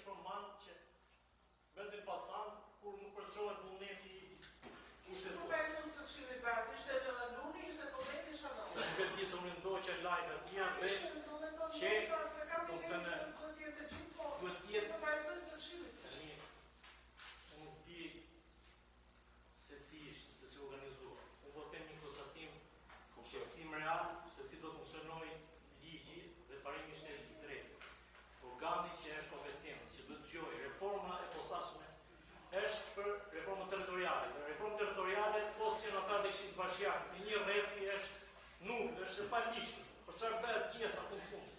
përmand që vetëm pasan kur nuk përçohet vullneti Ishte profesor të Këshillit Bardh, ishte edhe Luni, ishte Kodeti Shanov. Këtë pjesë unë ndoj që lajnë atje dhe që duhet të jetë profesor të Këshillit. Unë di se si ishte, se si organizuar. Unë do të them një konstatim shqetësim real se si do të funksionoj ligji dhe parimi i shtresë së drejtës. Organi që është kompetent, që do të dëgjojë reforma e posaçme është për reformën territoriale. Reforma territoriale ose senatar dhe Këshillit Bashkiak, një rrethi është null, është e paligjshme. Për çfarë bëhet gjesa fund.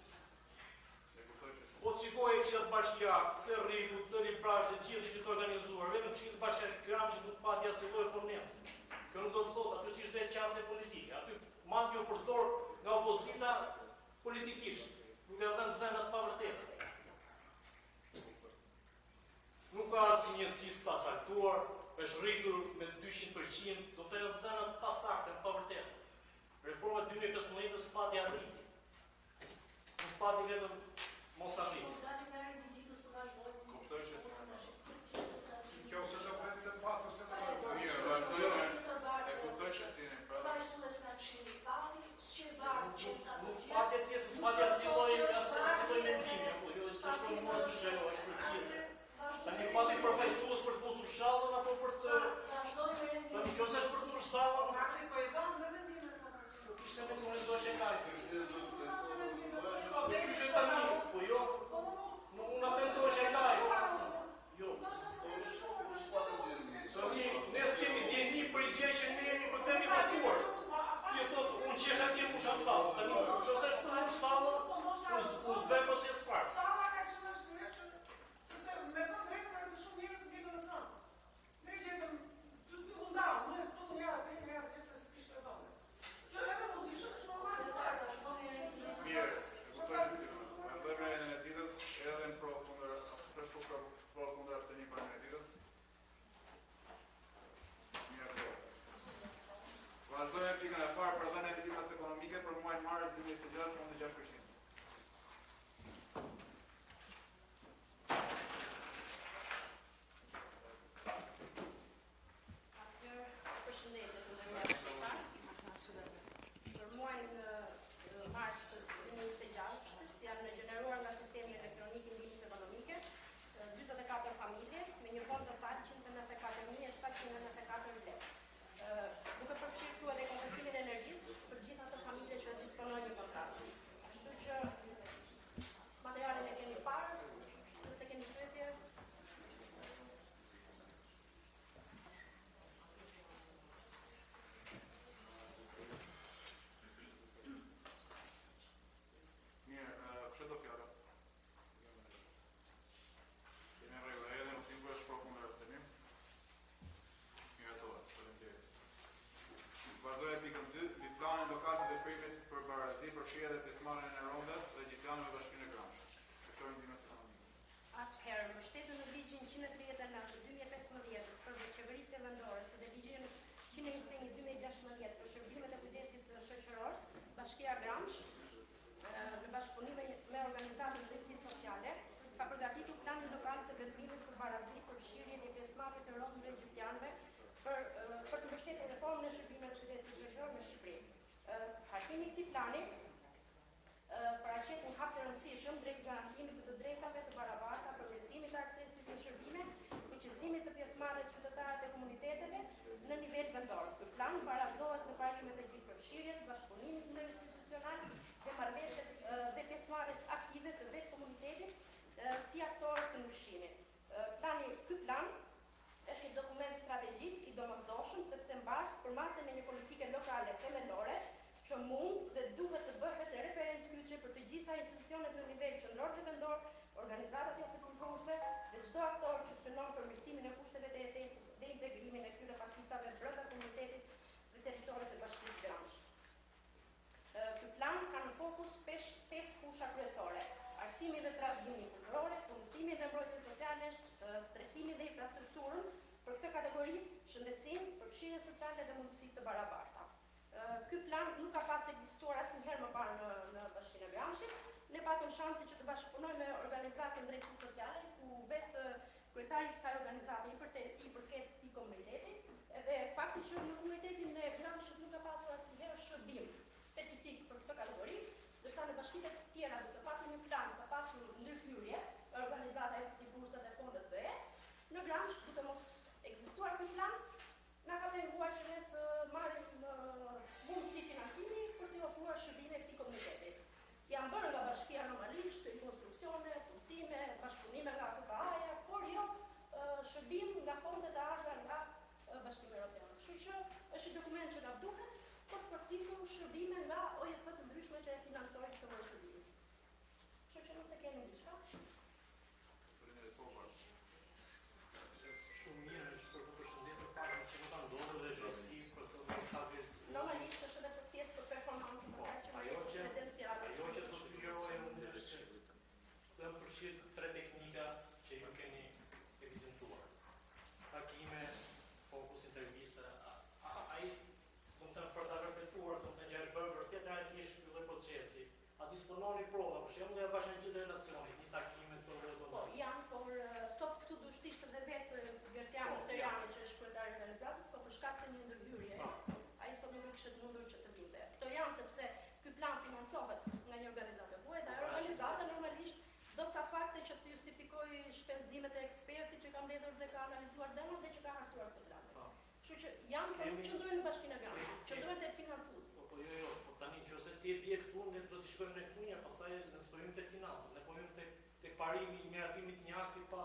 Po shikojë Këshillit Bashkiak, Cerriku, Dori Brash dhe gjithë që të organizuar, vetëm Këshilli Bashkiak Gramshi nuk pati asnjë lloj oponenci. Kjo nuk do të thotë aty si shdet qasje politike, aty mandi u përdor nga opozita politikisht, nuk e dhënë dhënat pa vërtetë. Nuk ka asnjë njësi të pasaktuar, është rritur me 200%, do të thënë dhënat pasakte, pa vërtetë. Reforma 2015 pati arritje. Nuk pati vetëm mos arritje. Kuptoj që Kjo se do bëhet të patos të e kuptoj që sinin pra. Nuk pati atje se s'pati asnjë lloj mendimi, apo jo, s'është për mos shëro, është për gjithë. Tani pati përfaqësues për të busur shallën apo për të tani nëse është për të busur shallën, Po e dhan dhe mendimin e nuk ishte më të mësoje kaj. Po Që tani, po jo, unë atë do të kaj. Jo. Tani, ne s'kemi djeni për i gjë që ne jemi për të një vatuar. Ti thot, unë qesh atje musha sallën. Tani, nëse është për mush sallën, u zbën proces fare. Salla ka qenë arsye që sepse me të drejtë ka të shumë njerëz që në këmbë. Ne gjetëm të undau, ne këtu ja të se s'kishte vënë. Që edhe mund të ishte normal. Mirë, vëllëme e ditës edhe në profundër, profundër abstenim për në ditës. Mirë, vazhdojmë pikën e parë për dhënë e ndihmës ekonomike për muajin mars 2026 me 6%. Përshëndetje të nderuar shqiptar. Për muajin mars të 2026, që janë gjeneruar nga sistemi elektronik i ndihmës ekonomike, 44 familje me një fond total 194.794 lekë. Duke përfshirë këtu edhe kompensimin e energjisë për gjithë ato familje që disponojnë një kontratë. Ashtu që materialin e keni parë, nëse keni pyetje. Mirë, kështë do fjara? Kemi rejve edhe në timbu është profundër abstenim. Mirë ato, faleminderit. Vazhdoj e pikën 2, planin lokal të veprimit për barazi, përfshirje dhe pjesëmarrjen e rondet dhe gjithjanë me Bashkinë e Gramsh. Sektori ndihmës ekonomike. Atëherë, mbështetur në ligjin 139 të 2015 për qeverisje vendore dhe ligjin 121/2016 për shërbimet e kujdesit shoqëror, Bashkia Gramsh në bashkëpunim me organizatën e drejtësisë sociale, ka përgatitur planin lokal të veprimit për barazi, përfshirjen e pjesëmarrjes të rrotëve gjyqjanëve për të mbështetur reformën e shërbimeve të kujdesit shoqëror në Shqipëri. Hartimi i këtij plani paraqet një hap të rëndësishëm drejt garantimit të drejtave të barabarta, përmirësimit të aksesit në shërbime, fuqizimit të pjesëmarrjes qytetarëve të komuniteteve në nivel vendor. Ky plan barazohet në parimet e gjithë përfshirjes, bashkëpunimit interinstitucional dhe marrëveshjes dhe pjesëmarrjes aktive të vetë komunitetit si aktorë të ndryshimit. Ky plan është një dokument strategjik i domosdoshëm sepse mbahet përmasën e një politike lokale themelore që mund dhe duhet të bëhet referencë kyçe për të gjitha institucionet në nivel qendror dhe vendor, organizatat jofullkuese dhe çdo aktor që synon përmirësimin e kushteve të jetesës dhe integrimin e këtyre pakicave brenda komunitetit dhe territorit të Bashkisë Gramsh. Ky plan ka në fokus 5 fusha kryesore: arsimi dhe trashëgimi kulturor, punësimi dhe mbrojtje sociale, strehimi dhe infrastrukturën për këtë kategori, shëndetësim, përfshirje sociale dhe mundësi të barabarta. Ky plan nuk ka pas ekzistuar asnjëherë më parë në Bashkinë e Gramshit. Ne patëm shansin që të bashkëpunojmë me organizatën drejtësisë sociale, ku organizata i përket këtij komuniteti, edhe fakti që në komunitetin e Gramshit nuk ka pasur asnjëherë shërbim specifik për këtë kategori, ndërsa në bashkitë të tjera duke patur një plan, ka pasur ndërhyrje organizata e bursave dhe fondet BE-s, në Gramsh duke mos ekzistuar ky plan, na ka penguar që ne të marrim mundësi financimi për të ofruar shërbime këtij komuniteti. Janë bërë nga bashkia normalisht konstruksione, punësime, bashkëpunime nga KPA-ja, por jo shërbim nga fondet e ardhura nga Bashkimi Evropian. Kështu që është një dokument që na duhet për të përfitur shërbime nga OJF të ndryshme që e financojnë këtë lloj shërbimi. Kështu që nëse keni diçka. Shumë mirë është për përshëndetur pak që nuk ka ndodhur dhe zhvesi për të fakti. Normalisht është edhe të thjesht për performancën e saj që Ajo që potenciale. do sugjeroj unë është të përfshirë 3 teknika që ju keni evidentuar. Takime, fokus, intervista, ai do të për ta vërtetuar, do të ngjashtë bërë vërtet realisht ky lloj procesi. A dispononi prova, për shembull, ja bashkangjitë relacionit, një takime të Po, janë, por sot këtu do të ishte edhe vetë Gertiani Seriani që është kryetari i organizatës, por për shkak të një ndërhyrje, ai sot nuk kishte mundur që të vinte. Këto janë sepse ky plan financohet nga një organizatë huaj dhe ajo organizata normalisht do të ka fakte që të justifikojë shpenzimet e ekspertit që ka mbledhur dhe ka analizuar dëmon dhe që ka hartuar këtë plan. Kështu që janë por nuk qëndrojnë në Bashkinë e Gramshit, qëndrojnë te financuesi. Po tani nëse ti e bie këtu, ne do të shkojmë në punja, pastaj ne stojmë tek financat, ne po hym tek parimi i miratimit të një akti pa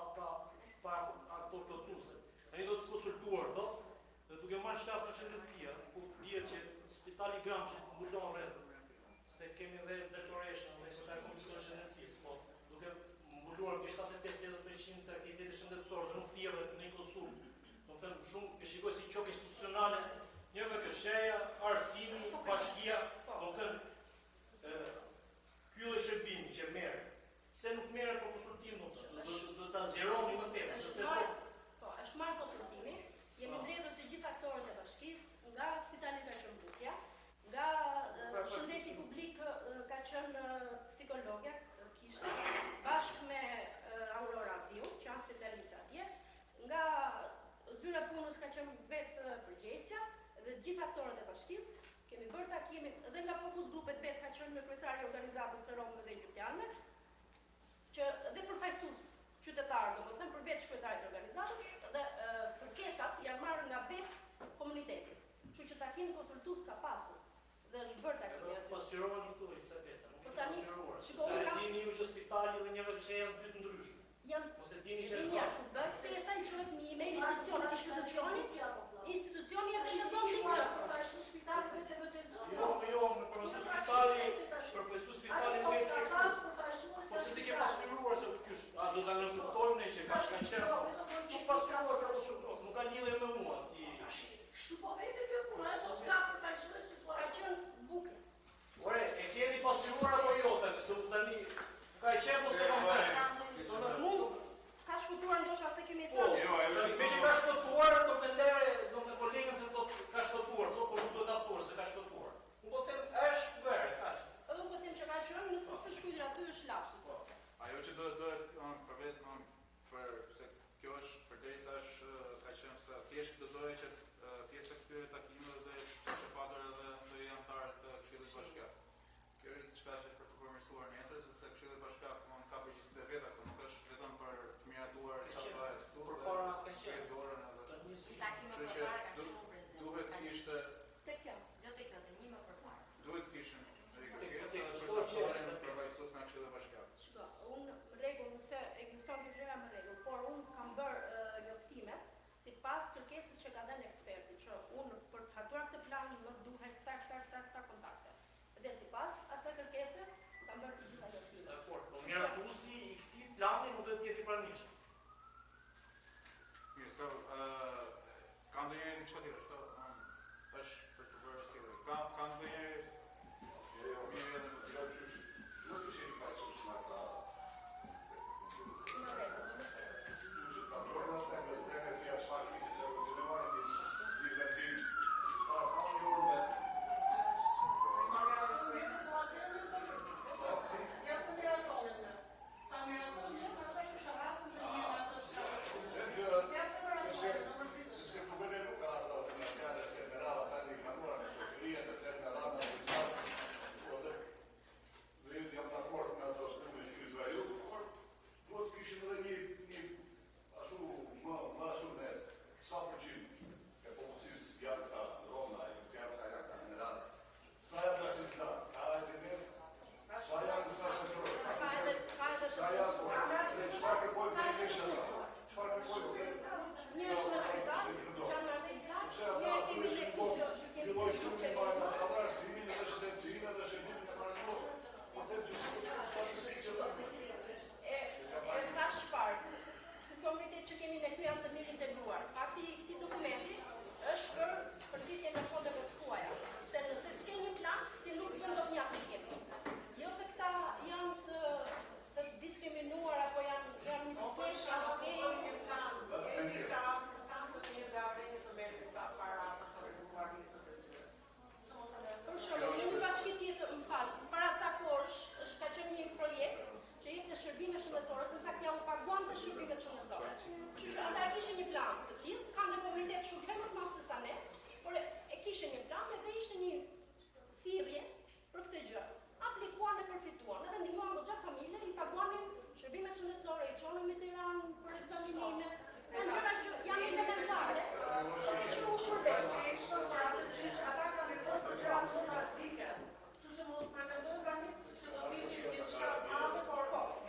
ato plotësuese. Ne do të konsultuar thotë, dhe duke marrë shkas në shëndetësia, ku dihet që Spitali Gramshit mbulon rreth se kemi edhe declaration dhe është ai komisioni i shëndetësisë, po duke mbuluar që 78% të aktivitetit shëndetësor dhe nuk thirrhet në një konsult. Do të them shumë e shikoj si qok institucionale, një me kësheja, arsimi, bashkia, do të them ky lloj shërbimi që merr. Se nuk merret për konsultim, do ta zjeroni më tepër, sepse është marrë konsultimi, jemi mbledhur të gjithë aktorët e bashkisë, nga Spitali ka qenë Bukja, nga shëndeti publik ka qenë psikologja, kishte, bashkë me Aurora Viu, që janë specialistë atje, nga zyra punës ka qenë vetë përgjegjësja dhe gjithë aktorët e bashkisë, kemi bërë takimin dhe nga fokus grupet vetë ka qenë me kryetari i organizatës së Romëve dhe Egyptianëve, që dhe përfaqësues qytetarë, domethënë përveç kryetarit të organizatës dhe kërkesat janë marrë nga vetë komuniteti. Kështu që takimi konsultues ka pasur dhe është bërë takimi aty. Pasqyroni këtu se vetë, nuk Po e tani, pasqyruar. shikoj, Se dini ju që spitali dhe njëve këshe janë dy të ndryshme. Mos e dini që është bashkë. Bas pjesa i quhet një email institucioni e shëndon një Përfaqësues spitalit vetë vërtet. Jo, me profesor spitali, profesor spitali me po se ti ke pasqyruar se kysh, a do ta nënkuptojmë ne që ka shkaqer. Nuk pasqyruar profesor, nuk ka lidhje me mua. Ti Kështu po vetë kjo punë, sot ka përfaqësues titull. ka qenë buke. ore, e keni pasqyruar apo jo tani, se tani ka qenë ose kam thënë. Mund ka shkutuar ndoshta se kemi Po, thënë. me që ka shtotuar, do të ndere, do të kolegën se do ka shtotuar, po nuk do ta forë se ka shtotuar. Unë po them, është vërë, kaq. Edhe po them që ka qenë, nëse s'është shkruar aty është lapsus. Ajo që duhet për vetë për se kjo është përderisa është ka qenë se thjesht do doje që pjesë e këtyre takimeve dhe të patur edhe të anëtarët të Këshillit Bashkiak. Kjo është diçka që për të përmirësuar nesër, sepse Këshilli Bashkiak ka përgjegjësitë e veta, por nuk është vetëm për të miratuar çfarë bëhet këtu. Përpara ka qenë dorën edhe. tani si Kështu që duhet kishte Tek kjo. duhet kishin kërkesa për saponin për vajzës nga Këshilli Bashkiak. Shiko, unë rregull nëse ekziston kjo gjëra më rregull, por unë kam bërë njoftime sipas kërkesës që ka dhënë eksperti, që unë për të hartuar këtë plan më duhet tak kontakte. Dhe sipas asaj kërkese kam bërë të gjitha njoftimet. dakord, po miratuesi i këtij plani nuk do të jetë i pranishëm. Mirë, so, ka ndonjë diçka tjetër, so, është për të bërë sillë. Ka ndonjë mirë edhe më tjetër. Nuk është i pasur që ata Në rregull. ka bërë të ngëzene të jashtë që se continuojnë një vendim ta fashurme. Ja se miratonin. Ta Kishte një plan dhe ishte një thirrje për këtë gjë. Aplikuan e përfituan, edhe ndihmuan goxha familje, i paguanin shërbimet shëndetësore, i çonin në Tiranë për ekzaminime. Janë gjëra që janë elementare, që nuk shërben. Ata kanë lënë për gjëra më klasike. Kështu që mos pretendojnë tani se do të vinë diçka madhe, por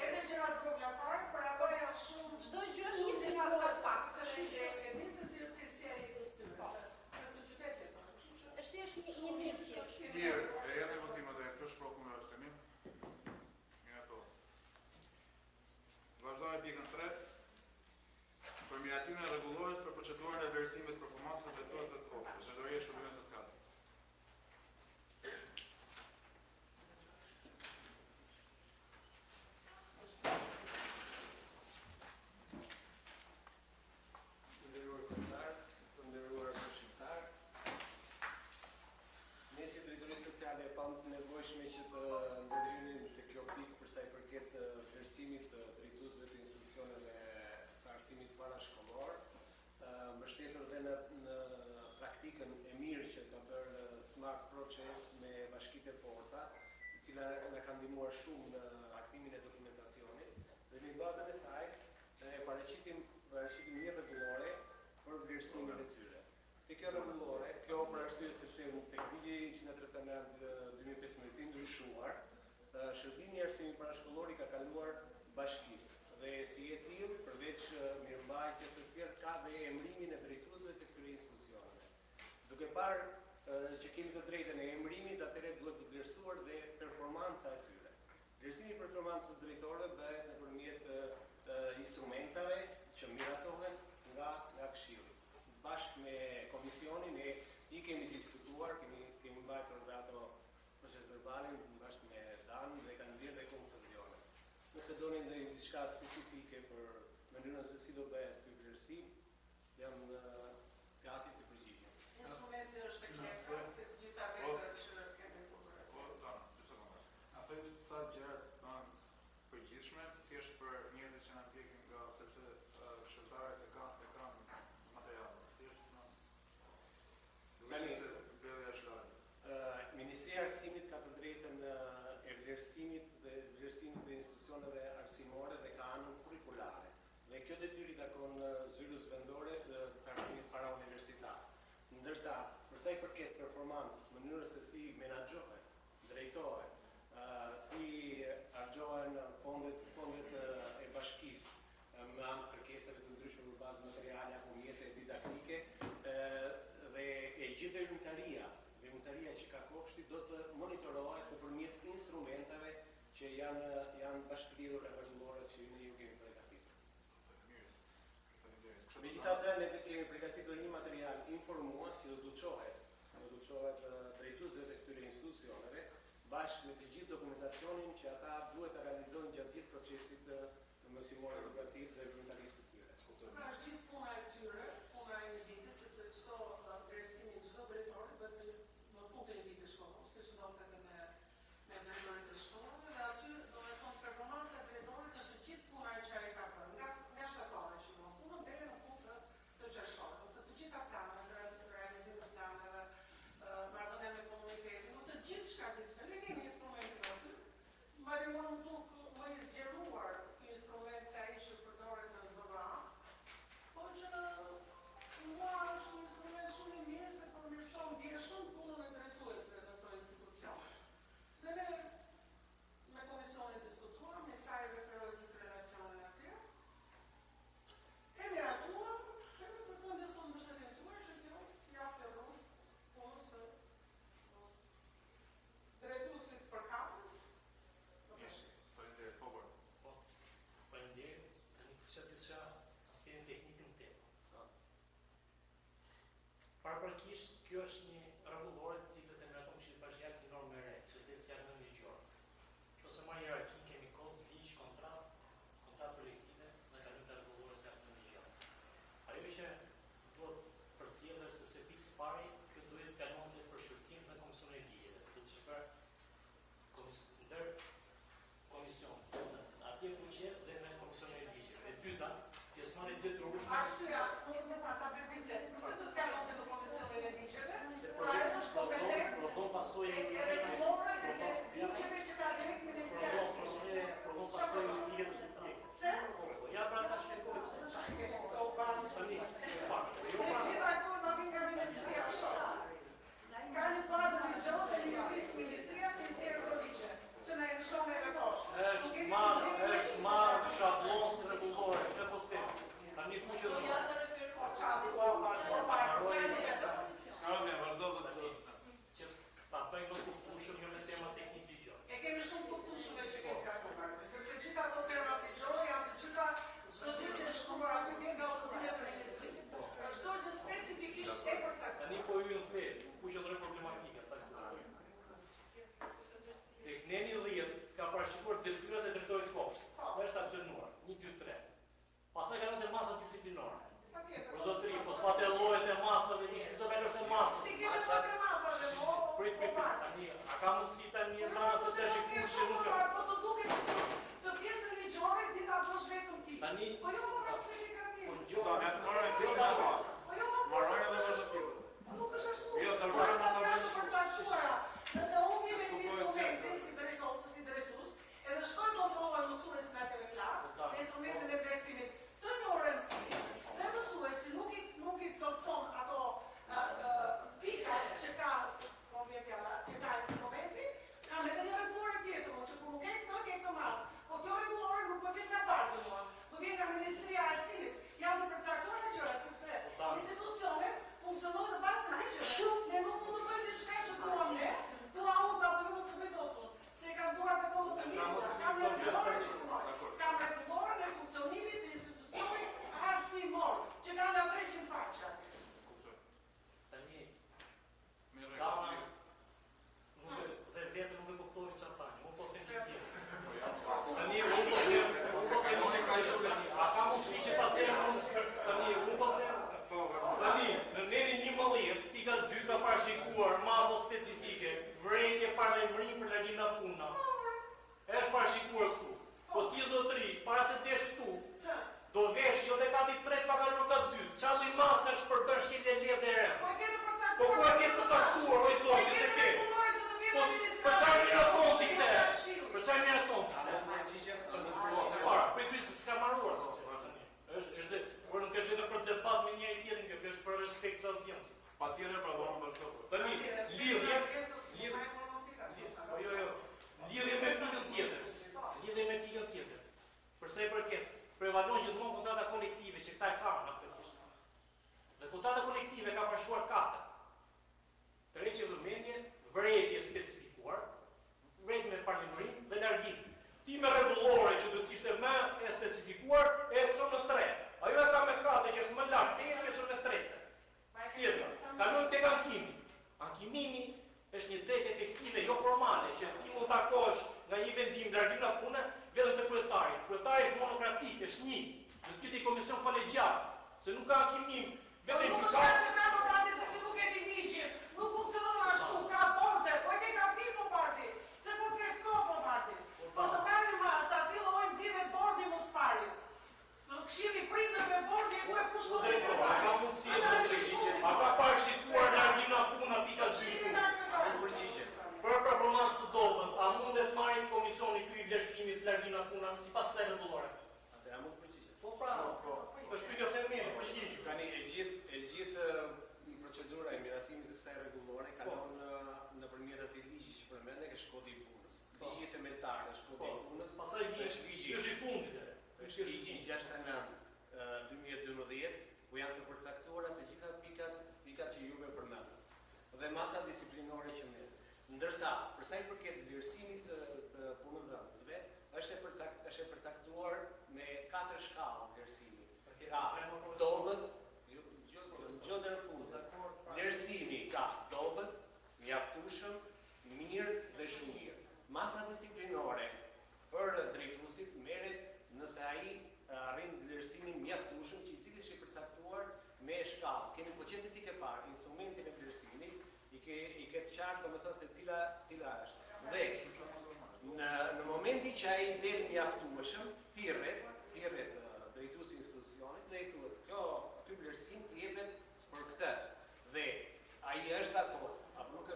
edhe gjërat programare për ato janë shumë Çdo gjë nisi nga fakt. se e dinë se si cilësia e jetës tyre. Në qytetit, kështu që Është thjesht një nisje. Mirë, e jetë e votima dhe kjo shproku me arsemi. Nga to. Vazhdojmë pikën 3. Përmiratimin e rregullores për procedurën e vlerësimit performancës së drejtorëve të kopshtit, drejtoria e shërbimeve sociale. Nderuar kryetar, të nderuar bashkëtar. Ne si drejtoria sociale e pam të nevojshme që të ndërhyrim te kjo pikë për sa i përket vlerësimit të drejtuesve të institucioneve të arsimit parashkollor, mbështetur dhe në praktikën e mirë që ka bërë Smart Proces me bashkitë e forta, e cila na ka ndihmuar shumë në aktimin e dokumentacionit, dhe në bazën e saj paraqitim një rregullore për vlerësimin e tyre. Te kjo rregullore, kjo për arsye sepse tek ligji 139/2015 ndryshuar, shërbimi i arsimit parashkollor i ka kaluar bashkisë dhe si e tillë përveç mirëmbajtjes së tjerë ka dhe emrimin e drejtuesve të këtyre institucioneve. Duke parë që kemi të drejtën e emrimit, atëherë duhet të vlerësuar dhe performanca e tyre. Vlerësimi i performancës së drejtorëve bëhet nëpërmjet instrumentave që miratohen nga Këshilli. Bashkë me komisionin i kemi diskutuar, kemi mbajtur dhe ato proces verbalin bashkë me Dan dhe kanë nxjerrë dhe konkluzione. Nëse doni ndonjë diçka specifike për mënyrën se si do bëhet ky vlerësim, jam gati të përgjigjem. instrumenti është tek jeta të gjitha vetët që kemi përgjigjur. Po, Dana, 2 sekonda. Asaj sa gjëra janë përgjithshme, thjesht për njerëzit që na ndjekin nga sepse shërbëtarët e kanë material. Thjesht Tani, bëllja është larg. Ministria e Arsimit ka të drejtën e vlerësimit dhe institucioneve arsimore dhe ka anën kurrikulare. Dhe kjo detyrë i takon zyrës vendore të arsimit parauniversitar. Ndërsa, për sa i përket performancës, mënyrës se si menaxhohen, drejtohen, si harxhohen fondet e bashkisë me anë kërkesave të ndryshme në bazë materiale apo mjete didaktike, dhe e gjithë vjumtaria që ka kopshti do të monitorohet nëpërmjet instrumenteve që janë bashkëlidhur e rregullore që ne ju kemi përgatitur. Megjithatë, ne kemi përgatitur një material informues që do të çohet drejtuesve të këtyre institucioneve bashkë me të gjithë dokumentacionin që ata duhet ta realizojnë gjatë gjithë procesit të mësimor edukativ dhe vjumtarisë së tyre. Pra është gjithë puna e tyre, puna e një viti, sepse çdo vlerësimi i çdo drejtori bëhet në fund të një viti shkollor, siç ndodhet edhe me drejtorit e shkollave, dhe aty do të thonë performanca e drejtorit është gjithë puna që ai ka bërë, nga shtatore që do punën deri në fund të qershorit, të gjitha planet, realizim të planeve, marrëdhënie me komunitetin, të gjithë shka gjithë. Ne kemi instrumentin aty, Marion duk më i zgjeruar ky instrument se ai që përdoret në ZVA, po që mua është një instrument shumë i mirë se përmirëson ndjeshëm punën e drejtuesve në këto institucione. Dhe ne me komisionin diskutuam, me sa i referoi gjithë relacionin atje, e miratuam, e me përkëndeson mbështetjen tuaj që kjo japte rrugë punës së drejtuesit përkatës. Faleminderit, po bërë. Po, faleminderit, tani kisha disa aspekte teknike në temë. Paraprakisht, kjo është një rregullore të cilët e miraton Këshilli Bashkiak si normë e re, që të si janë ligjore. Ose më hierarki kemi kod, ligj, kontratë kolektive dhe kalim të rregullore se janë ligjore. Ajo që duhet përcjellë sepse pikë së pari, kjo duhet të kalon të përshkruajtim në komisionin e ligjeve. Do të shpër ndër komision, atje ku që dhe në komisionin e ligjeve. E dyta, pjesëmarrje detyrorshme. Arsyeja, mos më pa ta bëj bisedë. Pse do të kalonte në komisionin e ligjeve? Se Pra kompetencë Prodhon pasojë e rregullore dhe ligjeve që ka drejt Ministria e Arsimit. prodhon pasojë juridike të subjektit. Se? Ja pra ta shpjegoj pse. Çfarë keni këto banë? Tani, Të gjitha këto në vinë nga Ministria e Arsimit. Ka një kuadër ligjor dhe një juristë Ministria që i nxjerr këto ligje, që na e lëshon neve poshtë. është marrë shablon si rregullore, çfarë po them? Tani ku që Shkallë, vazhdo dhe të që ta bëjmë më kuptueshëm jo me tema teknik ligjor. E kemi shumë kuptueshme që kemi ka kontakte, sepse gjitha ato tema ligjore janë të gjitha çdo gjë që është shkruar aty vjen nga udhëzimet e ministrisë. Çdo gjë specifikisht e përcaktuar. Tani po ju në the, ku qëndron problematika caktuar. Tek neni 10 ka parashikuar detyrat e drejtorit poshtë, për sankcionuar 1, 2, 3. Pastaj kanë të masa disiplinore. Për zotëri, po s'fate llojet e masave, çdo velosh e masave. Si kemi fatë masave, Prit, tani, a ka mundësi tani një dhëna se të shikuar që nuk e... Po të duket të pjesën ligjore ti ta bësh vetëm ti. Tani, Po jo më ka se ka po mirë. gjo... Do, ne të marrë të të të Po jo më marrë dhe vazhdo. Po nuk është ashtu. Jo, Po dërgojmë sa në janë vend. të përcaktuara. Nëse unë jemi në instrumente si drejtues, edhe shkoj kontrolloj mësuesin atë në klasë, me instrumentin e vlerësimit të një orëmësimi, dhe mësuesi nuk i plotëson ato pikat që ka, po vjen fjala, që ka instrumenti, kam edhe një rregullore tjetër, që kur nuk e këtë masë, po kjo rregullore nuk po vjen nga bardhë mua, po vjen nga Ministria e Arsimit, janë të përcaktuar në gjërat, sepse institucionet funksionojnë në bazë të ligjeve. Ne nuk mund të bëjmë diçka që duam ne, dua unë ta bëjmë ose bëj dotun, se kam duart e komo të mira, kam një rregullore që punoj. Kam rregullore në funksionimit të institucionit arsimor, që ka nga 300 faqe aty. Tani, Mirë, dama, dhe vetë nuk e kuptoj çfarë tani, unë po them që tjetër. Tani, unë po them, a ka mundësi që ta them, tani, unë po them, tani, në neni 11, pika 2 ka parashikuar masa specifike, vërejtje parlemërim për largim nga puna. Është parashikuar këtu. Po ti zotëri, para se desh këtu, do vesh jo dekati 3 pa kalur ka 2. Çalli masa është për bërë shkelje ledhe e re. Po e kemi përcaktuar. Po ku e ke përcaktuar, oj zoti, Po e se kemi ke. rregullore që do vjen Po nga Ministria. për çfarë mirë konti këte? Për çfarë mirë konti? Para, prit se s'ka marruar zoti tani. Është por nuk është vetëm për debat me njëri tjetrin, kjo është për respekt të audiencës. Patjetër pra do të bëj. Tani, lidhje me pikën tjetër. Lidhje me pikën tjetër. Përsa i përket, prevalon gjithmonë kontrata kolektive që këta e kanë natyrisht. Dhe kontrata kolektive ka parashuar 4. Tërheqje vëmendje, vërejtje specifikuar, vërejtje me parlemërim dhe largim. Ti me rregullore që do të ishte më e specifikuar, e çon në 3. Ajo e ka me 4 që është më lart, te e çon në 3. Tjetër, kalon tek ankimi. Ankimimi është një drejtë efektive, jo formale, që ti mund të takosh nga një vendim largim nga puna vetëm të kryetarit. Kryetari është monokratik, është një. Në këtë komision kolegjial, se nuk ka ankimim vetëm gjykat. Nuk funksionon ashtu, ka porte, po e ke kapim po parti, se po flet ko po parti. Po të kallim mas, ta fillojmë dhine bordi mos pari. Në këshilli pritë me bordi e ku e kush nuk e Drejtore, ka mundësi e zotëri, a ka parashikuar largim nga puna pika zhytu. Për performancë të dobët, a mundet marrin komisioni ky i vlerësimit largim nga puna sipas kësaj rregullore? Atëra mund të përgjigjet. Po pra, është pyetje themeli, përgjigju. Tani e gjithë procedura e miratimit të kësaj rregullore kalon nëpërmjet atij ligji që përmendë që është kodi i punës. Ligji themeltar është kodi i punës. Pastaj vjen është ligji. është i fundit. Është ligji 69 2012 ku janë të përcaktuara të gjitha pikat që juve përmendët. Dhe masa disiplinore që merr. Ndërsa, për sa i përket vlerësimit të punëdhënësve, është e përcaktuar me 4 shkallë vlerësimi. Ka dobët, jo në fund. Vlerësimi ka dobët, mjaftueshëm, mirë dhe shumë mirë. Masa disiplinore për drejtuesit merret nëse ai arrin vlerësimin mjaftueshëm, i cili është i përcaktuar me shkallë. Kemi procesin ti ke parë, instrumentin e vlerësimit, i ke të qartë domethënë se cila është. Dhe në momentin që ai del mjaftueshëm, thirret drejtuesi i institucionit dhe i thuhet, ky vlerësim të jepet për këtë. Dhe ai është dakord, apo nuk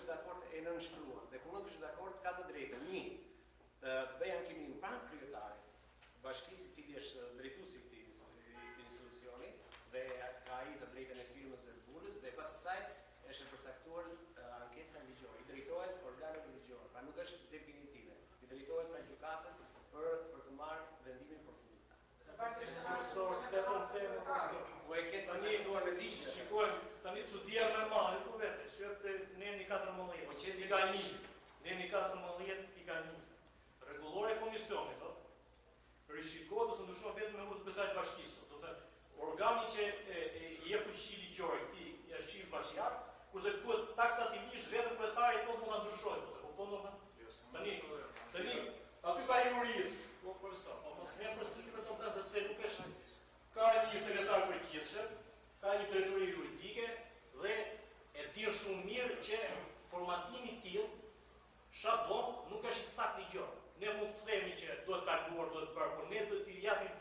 ka një sekretar përgjithshëm, ka një drejtori juridike dhe e di shumë mirë që formatimi i tillë shabon nuk është sakt ligjor. Ne mund të themi që duhet kalkuar, duhet bërë, por ne duhet t'i japim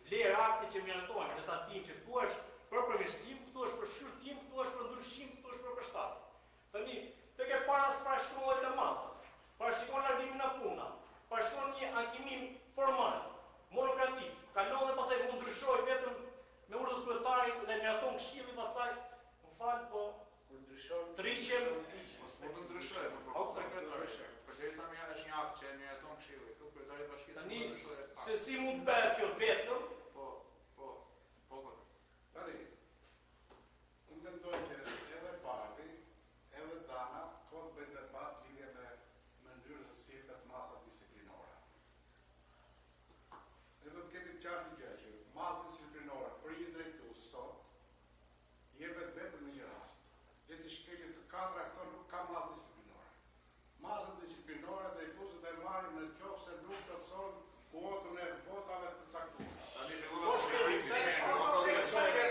vlerë aktit që mjaftojnë dhe ta dimë që këtu është për përmirësim, këtu është për shqyrtim, këtu është për ndryshim, këtu është për përshtatje. Tani, tek e para parashikon llojet e masat, parashikon largimin nga puna, parashikon një ankimim formal, monokratik, kalon dhe pastaj mund ndryshoj vetëm me urdhër të kryetarit dhe mjafton këshilli pastaj, më fal, po Kur ndryshon Triqem. Po të ndryshoj, po të ndryshoj. Përderisa më janë është një akt që e miraton këshilli. Këtu kryetari i bashkisë. tani se si mund bëhet kjo vetëm, Po. Tani, unë mendoj që edhe parti, edhe Dana, kanë bëjnë debat lidhje me mënyrën se si jepet masa disiplinore. Ne do të kemi qartë një gjë që masa disiplinore për një drejtues sot jepet vetëm në një rast. Jeti shkelje të katra këto nuk ka masë disiplinore. Masa disiplinore drejtuesit e marrin në qoftë se nuk plotëson kuotën e votave të caktuara. Tani Po shkelje të historia është që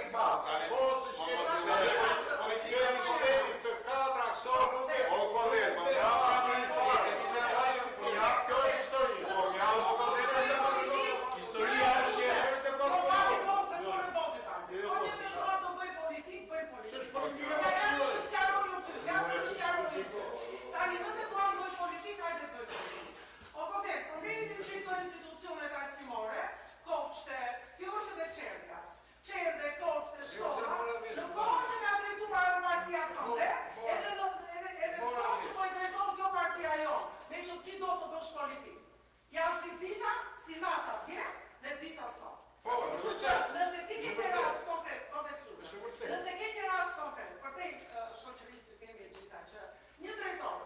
Ja si dita, si nata atje, dhe dita sot. Kështu që nëse ti ke një rast konkret, nëse ke një rast konkret, për te shoqërisë kemi e gjitha që një drejtor,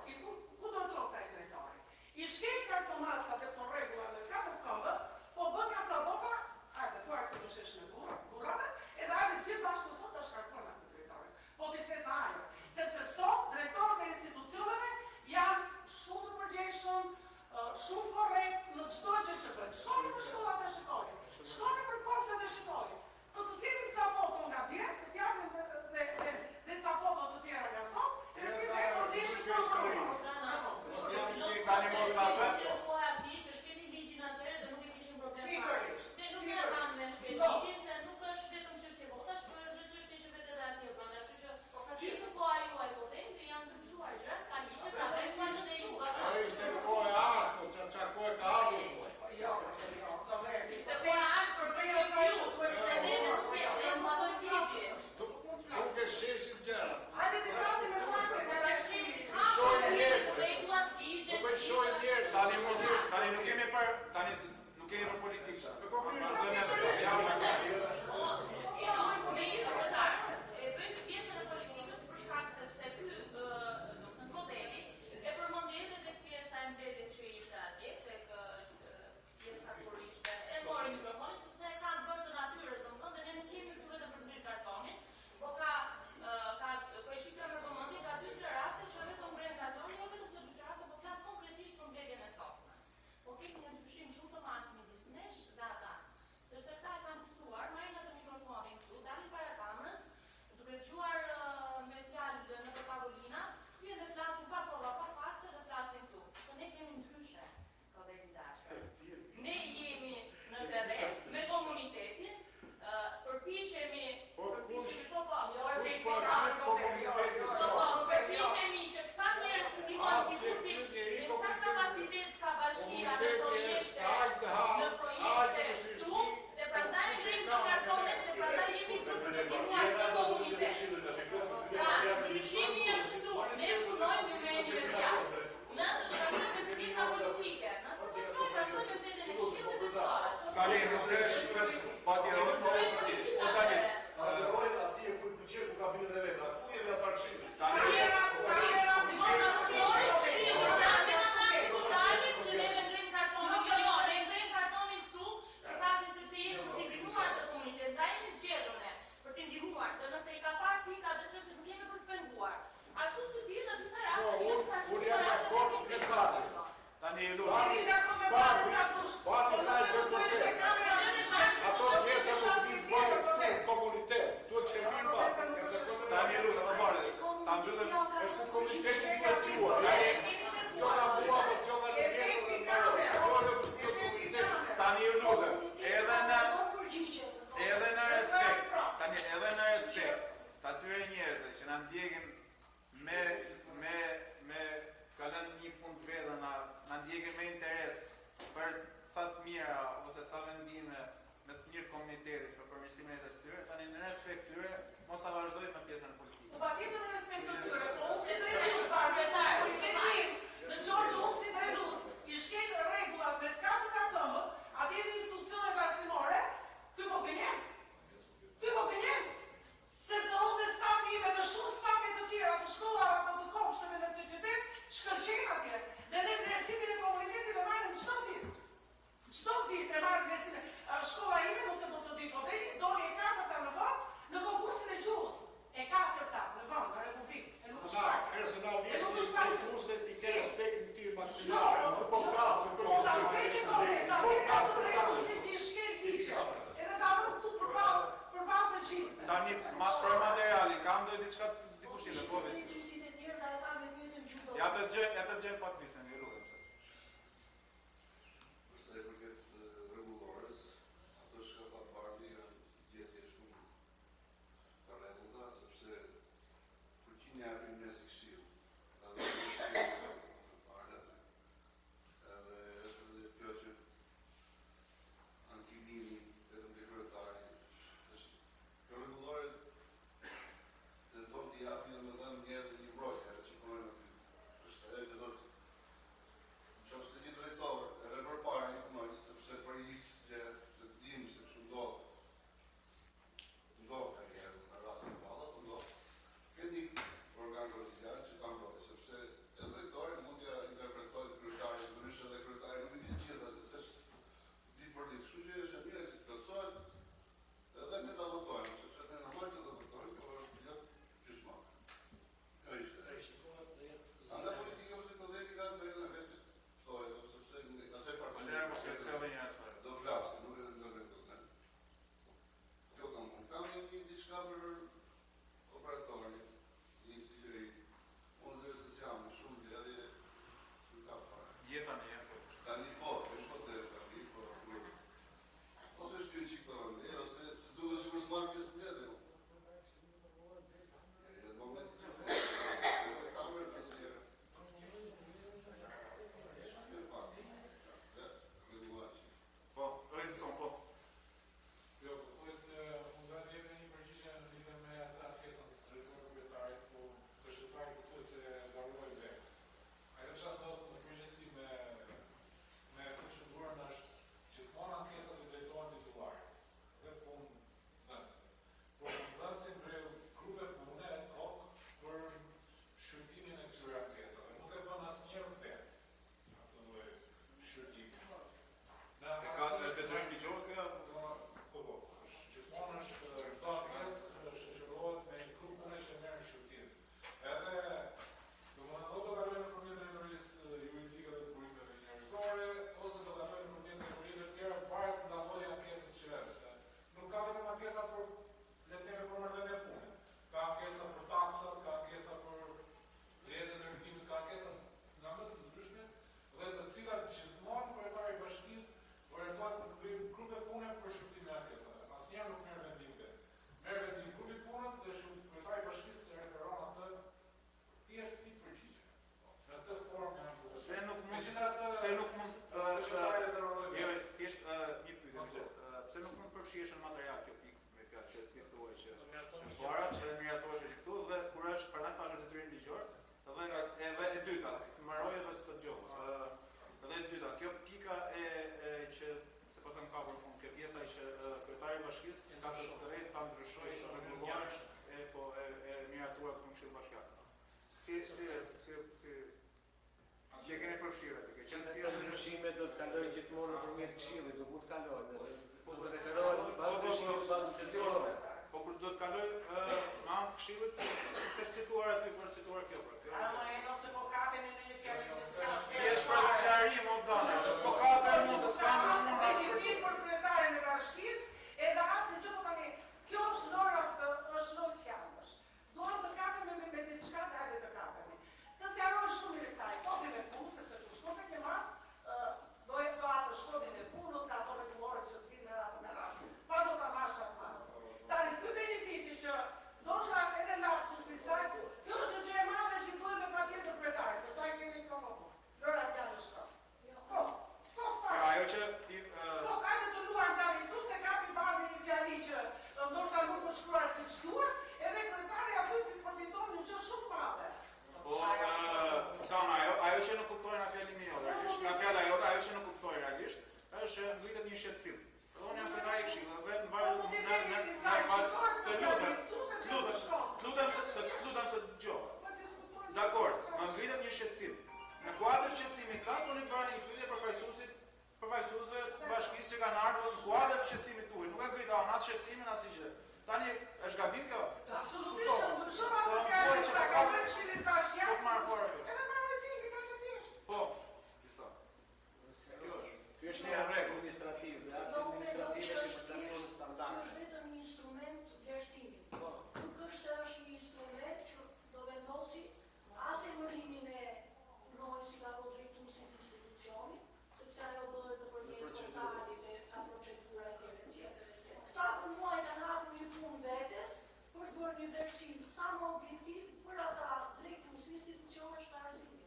ku do qoftë ai drejtori, i shkel kartomasa dhe po rregulla në katër këmbët, po bën kacavoka, hajde, tu aktë të shesh me burrave, edhe hajde gjithë bashkë sot të shkarkon atë drejtori. Po t'i fet ajo, sepse sot drejtorët e institucioneve janë shumë të përgjegjshëm, shumë korrekt në çdo gjë që bëjnë. Shkoni për shkollat e shikojnë. Shkoni për kurset e shikojnë. Do të sillim ca foto nga dje, të t'japim dhe ca foto të tjera nga sot, edhe ti vetë do të ishi këto shkolla. tani mos ta bë. Pikërisht. Ne nuk e kam me ligjin se nuk është vetëm çështje votash, por është çështje që vetë dati prandaj, kështu që ti nuk po ajo ai po them që janë ndryshuar gjërat, ka ligje ta vetë kanë të izbata. Ai ishte kohë e ardhur, çka kohë ka ardhur. Jo, Tani për materialin, kam dojë diçka dikushile, po visi. Dysit e tjerë, da e kam me pyetën gjudo. Ja të gjë pak visën, një rrugë. Përsa i përket rregullores, ato që ka thënë Bardi janë gjetje shumë të rregullta, sepse fuqinia e mes i këshill. Edhe është edhe kjo që ankimimi vetëm të kryetari është kjo rregullore dhe do t'i japin domethënë njerëzve një mbrojtje që punojnë aty. Është ajo që do të nëse një drejtor edhe përpara një punoj, sepse për X gjë të dim se kështu ndodh ka njerë në rastin e madh, ndodh. Këtë një organ kolegjial që ta mbrojë, sepse e drejtori mund t'ja interpretojë kryetarin ndryshe dhe kryetari nuk i di gjithë atë se ditë për ditë. Kështu që është mirë që plotësohet edhe ne ta votojmë, sepse ne normalisht do të votojmë, por jo gjysmë. Kjo ishte. Anda politika ose kollegi kanë të edhe vetë thojë, sepse asaj Valer mos e thellë një asaj. do flasë, nuk e ndërgjen dot. Kjo kam një diçka për operatorin, një sugjeri. Unë dhe se jam shumë gjallë, nuk ka fare. Jeta në jetë. Tani po, është po të tani, po ose është një çik për ande, ose se duhet sikur s'marr pjesë në jetë. Në momentin që kamerë të zjerë. Po, Edison, po. Jo, se unë do të jepë një përgjigje në lidhje me atë ankesën të drejtorit kryetarit, po këshilltari këtu se zarroi vetë. Ajo çfarë do të përgjigjësi me procedurën është që gjithmonë ankesat e drejtohen titularit dhe punë dhënëse. Por dhënësi mbreu grupe pune ad hoc për shqyrtimin e këtyre ankesave. Nuk e bën asnjëherë vetë atë lloj shqyrtimi. E ka betejë ligjore kjo? Po, gjithmonë është çdo ankesë shoqërohet me një grup punë që merr shqyrtim. Edhe domethënë do të kalojnë nëpërmjet drejtorisë juridike dhe burimeve njerëzore, ose do kalojnë nëpërmjet drejtorive të tjera varet nga lloji i ankesës që është. Nuk ka vetëm ankesa për leteme për marrëdhënie pune. Ka ankesa për taksat, ka ankesa për rrjetet e rrytimit, ka ankesa nga më të ndryshme dhe të cilat gjithmonë kryetari i bashkisë orientohet në grupe pune për shqyrtimin e ankesave. Asnjëherë nuk merr vendim vetë. Merr vendim grupi punës dhe kryetari i bashkisë e referon atë thjesht si përgjigje. Në këtë formë janë duhet. Se nuk mund kryetari rezervoi jo, vetë. thjesht një pyetje. Pse nuk mund përfshihesh në material kjo pikë me fjalë që ti thuaj që para që miratohesh këtu dhe kur është pranë falë detyrim ligjor, edhe e dyta, mbaroj edhe së të dëgjoj. Edhe e dyta, kjo pika që se pas kam kapur fund, kjo pjesa që kryetari i bashkisë ka të drejtë ta ndryshojë rregulloren e miratuar për Këshillin Bashkiak. Si e keni përfshirë atë? Ke qenë pjesë në Ndryshimet do të kalojnë gjithmonë nëpërmjet këshillit, do mund të kalojnë. Po të referohet pas këshillit pas censurave. Po kur do të kaloj në anë të këshillit, se situar aty për situar kjo për kjo. Ose po kapen në një fjalë që s'ka. Thjesht për sqarim o dane. Po ka për mund të s'ka Ose mund për një film për kryetarin e bashkisë, edhe asnjë gjë po tani. Kjo është lojë fjalësh. Duhet të kapemi me diçka të hajde të kapemi. Të sqaroj shumë mirë saj, kodin e punës, sepse kur shkon tek e mas, do atë shkodin e punës, ose ato rregullore që të vinë me radhë me radhë. Pa do ta marrësh atë mas. Tani ky benefiti që ndoshta edhe lapsusi i saj, kjo është gjë e madhe që duhet me patjetër kryetarit. Po çaj keni këtu? Lëra fjalësh këtu. Ajo që ti Hajde të luajmë tani këtu se kapi Bardi një fjali që ndoshta nuk është shkruar siç duhet, edhe kryetari aty përfiton një gjë shumë madhe. ajo që nuk kuptoj nga fjalimi jote, realisht. Nga fjala jote ajo që nuk kuptoj realisht, është që ngritet një shqetësim. Unë jam kryetari i këshillit dhe në lutem se dëgjoj. Dakor, më ngritet një shqetësim. Në kuadër shqetësimit ka toni bërë një pyetje përfaqësuesve të bashkisë që kanë ardhur në kuadër të shqetësimit tuaj. Nuk e ngriton as shqetësimin as gjë. Tani është gabim kjo? Absolutisht, ndryshon ato fjalë sa ka në Këshillin Bashkiak. Edhe marrë filmi ka që thjesht. Po, disa. Ky është një rregull administrativ, dhe akti administrativ është i përcaktuar në standarde. Është vetëm një instrument vlerësimi. se ajo bëhet nëpërmjet portalit e ka procedura tjetër. Këta për mua e kanë hapur një punë vetes për të bërë një vlerësim sa më objektiv për ata drejtues institucionesh të arsimit.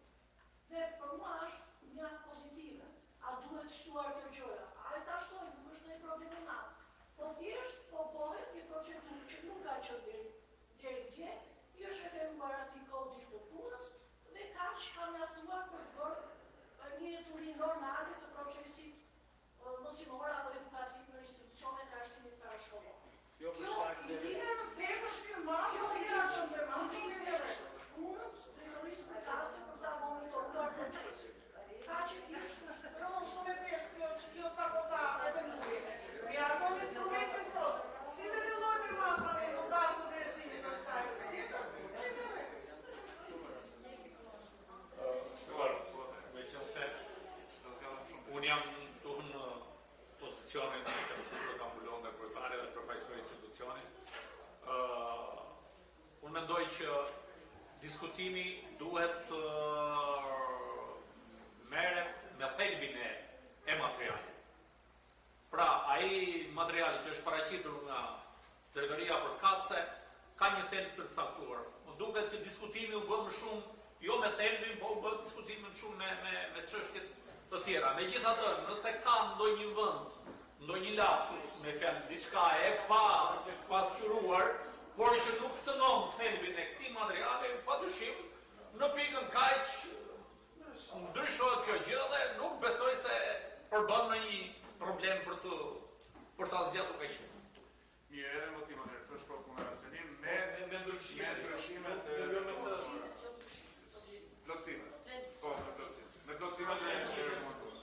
Dhe për mua është mjaft pozitive. A duhet shtuar kjo gjëra? A e ta shtojmë, nuk është ndonjë problem i madh. Po thjesht po bëhet një procedurë që nuk ka qenë deri dje, i është referuar atij kodit të punës dhe kaq ka mjaftuar për të bërë një ecuri normale të procesit mësimor apo edukativ në institucionet e arsimit parashkollor. Jo për shkak se Idejës vetë filmas, Kjo idejë është shumë të madhe. punës drejtorisë përkatëse për ta monitoruar procesin. Ka që thjesht është Unë shumë e thjeshtë kjo sabotare të ndryve. Ja ato instrumente sot, si dhe në llojt e masave në bazë të vlerësimit të kësaj tjetër. Me qënë se unë jam këtu në pozicionin që kam mbulon nga kryetari dhe përfaqësori i institucionit. Unë mendoj që diskutimi duhet merret me thelbin e materialit. Pra, ai materiali që është paraqitur nga drejtoria përkatëse ka një thelb të caktuar. Më duket që diskutimi u bë më shumë jo me thelbin, po u bë diskutimi më shumë me çështjet të tjera. Megjithatë, nëse ka ndonjë vend, ndonjë lapsus me fjalë diçka e pasqyruar, por që nuk cënon thelbin e këtij materiali, padyshim në pikën kaq ndryshohet kjo gjë dhe nuk besoj se përbën në një problem për ta zgjatur kaq shumë. Mirë, edhe në motiv mënyrë, është propunar aksionim me ndryshimet ndryshimet e plotësimet. Po, me plotësimet. Me plotësimet e rekomanduar.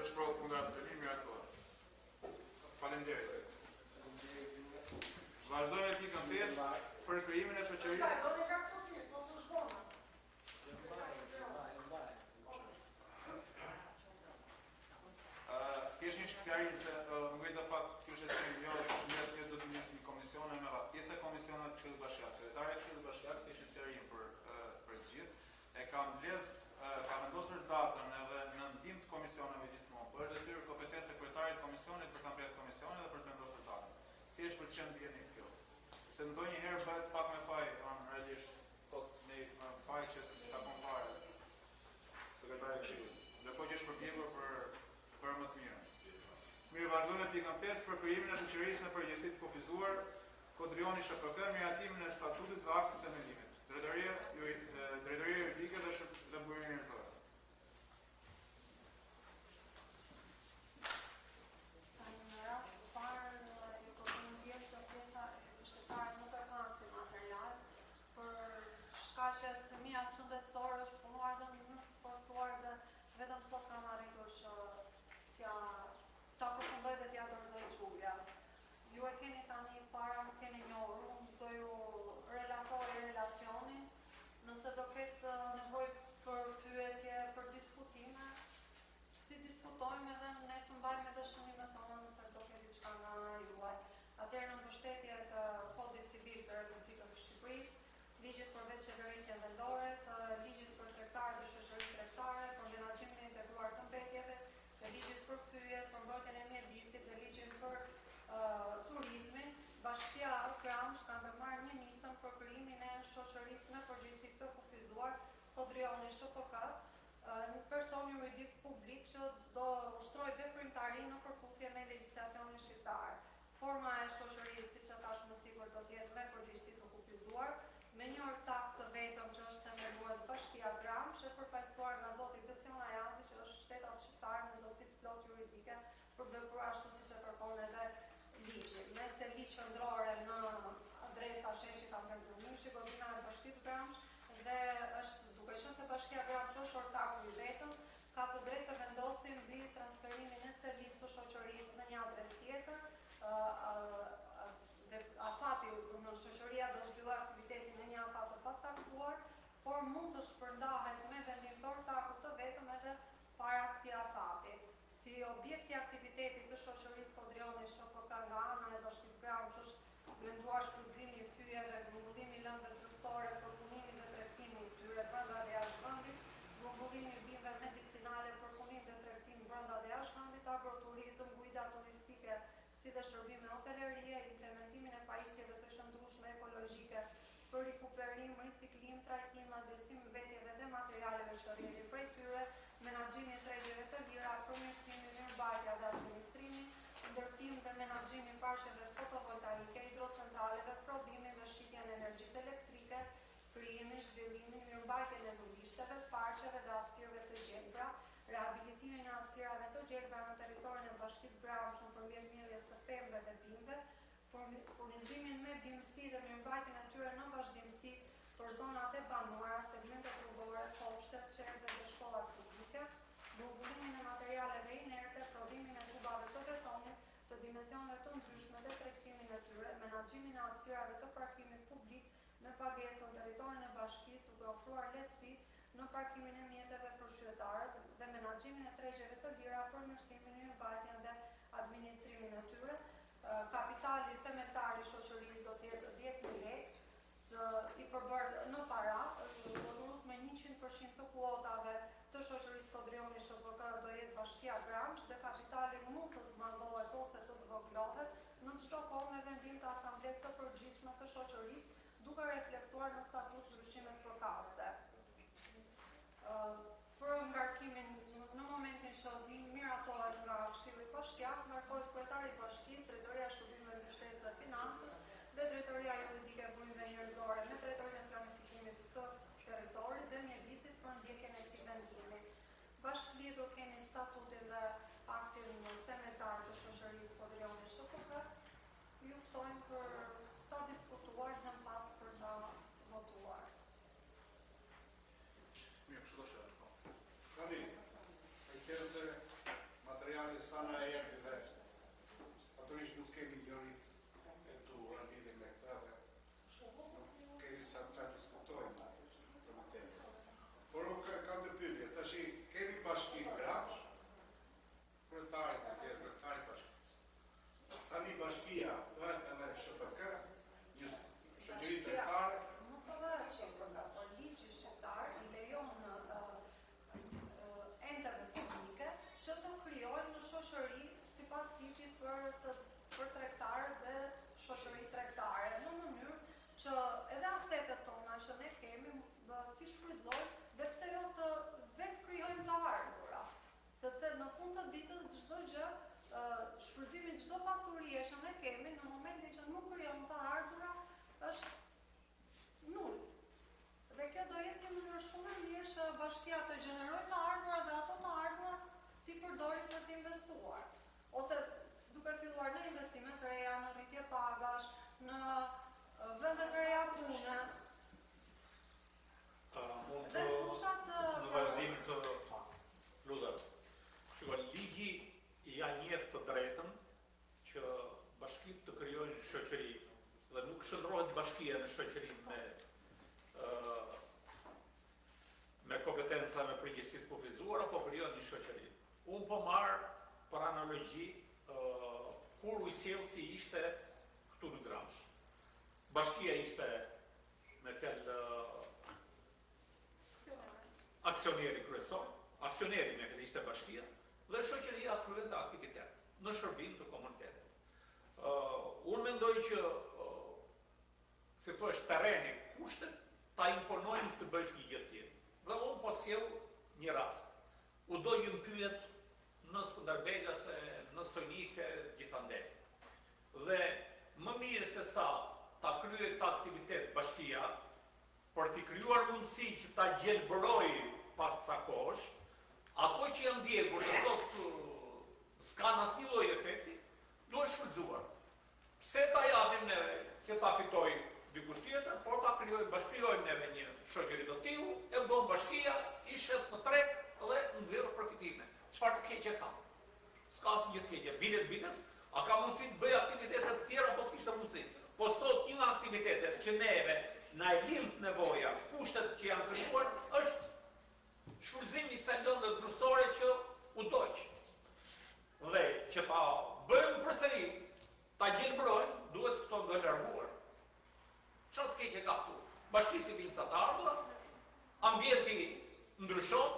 Është propunar aksionim mirë ato. Faleminderit. Vazhdojmë me pikën 5 për krijimin e shoqërisë. Sa do të ka këtu, po së shkona. Thjesht një shqiptarin se më vjen pak kjo është një milion shumë do të një komisione me radhë. Pjesë e komisionit të Këshillit Bashkiak, sekretari i Këshillit Bashkiak thjesht një serim për të gjithë. E ka mbledh, ka vendosur datën edhe në ndihmë të komisioneve gjithmonë. Për detyrë kompetencë sekretarit të komisionit për ta mbledhur komisionin dhe për të vendosur datën. Thjesht për të qenë ndjeni kjo. Se ndonjëherë bëhet pak me faj, realisht me faj që s'ka fare sekretari i Këshillit. Ndërkohë që është përbjegur për më të mirë. Mirë, vazhdojmë me pikën 5 për krijimin e shoqërisë në përgjithësi të kufizuar, kodrioni SHPK, miratimin e statutit dhe aktit të mendimit. Drejtoria juridike dhe burimi njerëzor. Në rast të parë, ju kërkojmë pjesa e shtetarët nuk e kanë si material, për shkaqe të mia shëndetësore është punuar dhe në të sforcuar dhe vetëm sot kam arritur që ta përfundoj dhe t'ja dorëzoj çulljas. Ju e keni tani para, më keni njohur, unë do ju relatoj relacionin, nëse do ketë nevojë për pyetje, për diskutime, ti diskutojmë edhe ne të mbajmë edhe shënimet tona nëse do ketë diçka nga ana juaj. Atëherë në mbështetje të Kodit Civil të Republikës së Shqipërisë, ligjit për veçëverisin vendore, të ligjit për tregtarët dhe shoqëritë tregtare, për menaxhimin e integruar të mbetjeve, të ligjit për pyjet, për mbrojtjen e mjedisit, dhe ligjit për turizmin, Bashkia Gramsh ka ndërmarrë një nisëm për krijimin e shoqërisë me përgjegjësi të kufizuar, Kodrioni SHPK, një person juridik publik që do ushtrojë veprimtari në përputhje me legjislacionin shqiptar. Forma e shoqërisë, siç e thash më sipër, do të jetë me përgjegjësi të kufizuar, me një ortak të vetëm që është themelues Bashkia Gramsh, e përfaqësuar nga zoti Besion Ajati, që është shtetas shqiptar në zotësi plot juridike për të bërë ashtu siç e kërkon edhe ligji. Nëse ligj qendrore në adresa sheshi Kamberdyshi, godina e Bashkisë Gramsh, dhe është duke qenë se Bashkia Gramsh është ortaku i vetëm, ka të drejtë të vendosë mbi transferimin e servisë së shoqërisë në një adresë tjetër. Afati në shoqëria do zhvillojë aktivitetin në një afat të pacaktuar, por mund të shpërndahet me vendim të ortakut të vetëm edhe para këtij afati. Si objekti i aktivitetit të shoqërisë Kodrioni SHPK nga ana e Bashkisë Gramsh është menduar shfrytëzimi i pyjeve, grumbullimi i lëndëve kryesore, përpunimin dhe tregtimin i tyre brenda dhe jashtë vendit, grumbullimi i bimëve medicinale, përpunim dhe tregtim si dhe shërbime hotelerie, implementimin e pajisjeve të shëndrueshme ekologjike për rikuperim, riciklim, trajtim, asgjësim mbetjeve dhe materialeve që rrjedhin prej tyre, menaxhimi i tregjeve të lira, përmirësimi, mirëmbajtja dhe administrimi, ndërtim dhe menaxhimi i parqeve fotovoltaike, hidrocentraleve, prodhimin dhe shitjen e energjisë elektrike, krijimin, zhvillimin, mirëmbajtjen e lëvishteve, parqeve dhe hapësirave të gjelbra, rehabilitimin e hapësirave të gjelbra në territorin e Bashkisë Gramsh nëpërmjet mbjelljes së pemëve dhe bimëve, furnizimin me bimësi dhe mirëmbajtjen e tyre në vazhdimsi për zonat e banuara, segmentet rrugore, kopshtet, qendret dhe shkollat publike, mbullimin e materialeve inerte, prodhimin e tubave të betonit të dimensioneve të ndryshme dhe tregtimin e tyre, menaxhimin e hapësirave të parkimit publik me pagesë në territorin e bashkisë duke ofruar lehtësi në parkimin e mjeteve për qytetarët dhe menaxhimin e tregjeve të lira, përmirësimin, mirëmbajtjen dhe administrimin e tyre. Kapitali themeltar i shoqërisë do të jetë 10.000 lekë, i përbërë në para, donus me 100% të kuotave të shoqërisë Kodrioni SHPK do jetë Bashkia Gramsh dhe kapitali mund të zmandohet ose të zvoglohet në çdo kohë me vendim të asamblesë së përgjithshme të shoqërisë, duke reflektuar në statut ndryshimet përkatëse. Për ngarkimin në momentin që miratohet nga Këshilli Bashkiak, ngarkohet kryetari i bashkisë, drejtoria e shërbimeve mbështetëse dhe financës dhe drejtoria juridike e burimeve njerëzore me drejtorinë e planifikimit të territorit dhe mjedisit për ndjekjen e këtij vendimi. Bashkëlidhur kemi statutin dhe aktin themeltar të shoqërisë Kodrioni SHPK. Ju ftojmë për ta diskutuar dhe më pas për ta votuar. Mirë, kështu do shëhet. Tani, e kërë se materiali sana e erdi dhe naturisht nuk kemi njërit e duhur në lidhje me këta dhe nuk kemi sa të diskutojmë për më temë. Por unë kam të pyetje, tash kemi bashkinë Gramsh, kryetarit e tjerë, kryetari bashkisë. Tani bashkia bëhet edhe SHPK, një shoqëri tregtare. Nuk po dhe qepërga, por ligji shqiptar i lejon enteve publike që të krijojnë në shoqëri sipas ligjit për tregtarët dhe shoqëri tregtare, në mënyrë që edhe asetet tona që ne kemi t'i shfrytëzojnë dhe pse jo të vetë krijojnë të ardhura. Sepse në fund të ditës çdo gjë, shfrytëzimi i çdo pasurie që ne kemi në momentin që nuk krijon të ardhura është nul. Dhe kjo do jetë një mënyrë shumë e mirë që bashkia të gjenerojë të ardhura dhe ato të ardhura t'i përdorin për të investuar. Ose duke filluar në investime të reja, në rritje pagash, në vende të reja pune. Dhe fushat në vazhdim të lutem. Shikoj, ligji ja njeh të drejtën që bashkitë të krijojnë shoqëri dhe nuk shndrohet bashkia në shoqërinë me kompetenca, me përgjegjësi të kufizuara, po krijon një shoqëri. Unë po marr për analogji kur u sjellsi ishte këtu në Gramsh. Bashkia ishte me fjalë aksioneri kryesor, aksioneri me fjalë ishte bashkia dhe shoqëria kryen aktivitet në shërbim të komunitetit. Unë mendoj që si thua terreni, kushtet ta imponojnë të bësh një gjë tjetër. Dhe unë po sjell një rast. U do ju pyet në Skënderbegase, në Sonike, gjithandej. Dhe më mirë se sa ta kryej këtë aktivitet bashkia, për t'i krijuar mundësi që ta gjelbëroj pas ca kohësh, ato që janë ndjekur dhe sot s'kan asnjë lloj efekti, duhet shfrytzuar. Pse ta japim neve që ta fitoj dikush tjetër, por ta bashkrijojmë neve një shoqëri të tillë, e bën bashkia, i shet në treg dhe nxjerr përfitime. Çfarë të keqe ka? S'ka asnjë të keqe. Biles, a ka mundësi të bëj aktivitete të tjera apo kishte mundësi? Po sot një nga aktivitetet që neve na e lind nevoja, kushtet që janë krijuar, është shfrytëzimi i kësaj lëndë drusore që u doq. Dhe që ta bëjmë përsëri, ta gjelbërojmë, duhet këto të larguar. Çfarë të keqe ka këtu? Bashkisi vinca të ardhura, ambienti ndryshon,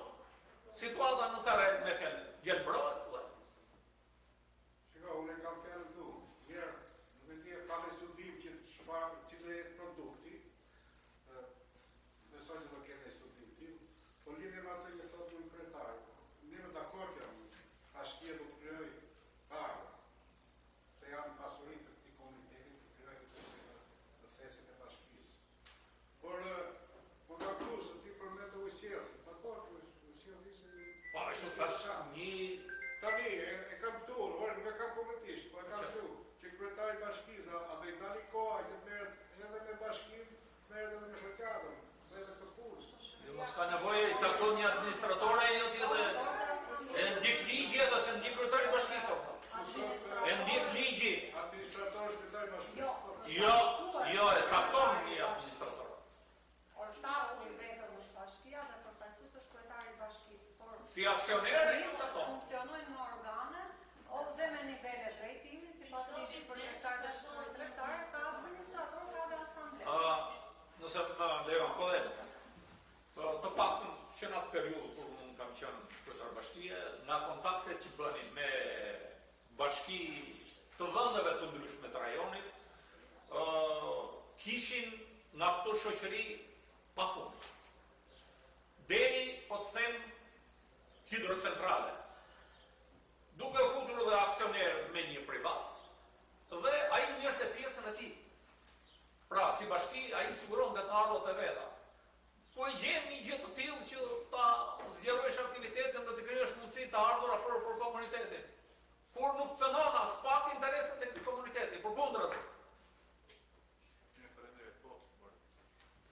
situata në terren me fjalë gjelbërohet. Shiko, unë kam fjalën tu. bashkia do të krijojë të ardhurën. Të janë pasurinë të këtij komuniteti të krijojë në thesit e bashkisë. Por po ka se ti përmendë ujësjelësin, ujësjelësi ishte... Pa, ashtu thash një... Tani, e kam këtur, nuk e kam komentisht, po e kam që kryetari bashkisë, a dhe i dali koha që të merret edhe me bashkinë, merret edhe me shoqatën, edhe këtë punë. Mos ka nevojë të cakton një administratore e një dhe e ndjek ligji edhe se ndjek kryetari bashkisë. E ndjek ligji. Administratori kryetari bashkisë. Jo, e cakton një administrator. Ortaku i vetëm është bashkia dhe përfaqësues është kryetari i bashkisë. Si aksioner e cakton. Funksionojnë në organe ose me nivele drejtimi, sipas ligjit për drejtarët e shoqërisë tregtare ka administrator, ka dhe asamble. Nëse më lejon kolleg, të paktën që në atë periudhë kur unë kam qenë kryetar bashkie, nga kontaktet që bënin me bashki të vendeve të ndryshme të rajonit, kishin nga këto shoqëri pafund. Deri, po të them, hidrocentrale. Duke futur dhe aksioner me një privat, dhe ai merrte pjesën e tij. Pra, si bashki, ai siguron dhe të ardhot e veta. Po e gjem një gjë të tillë që ta zgjerosh aktivitetin dhe të krijosh mundësi të ardhura për komunitetin. Por nuk cënon as pak interesat e këtij komuniteti, përkundrazi.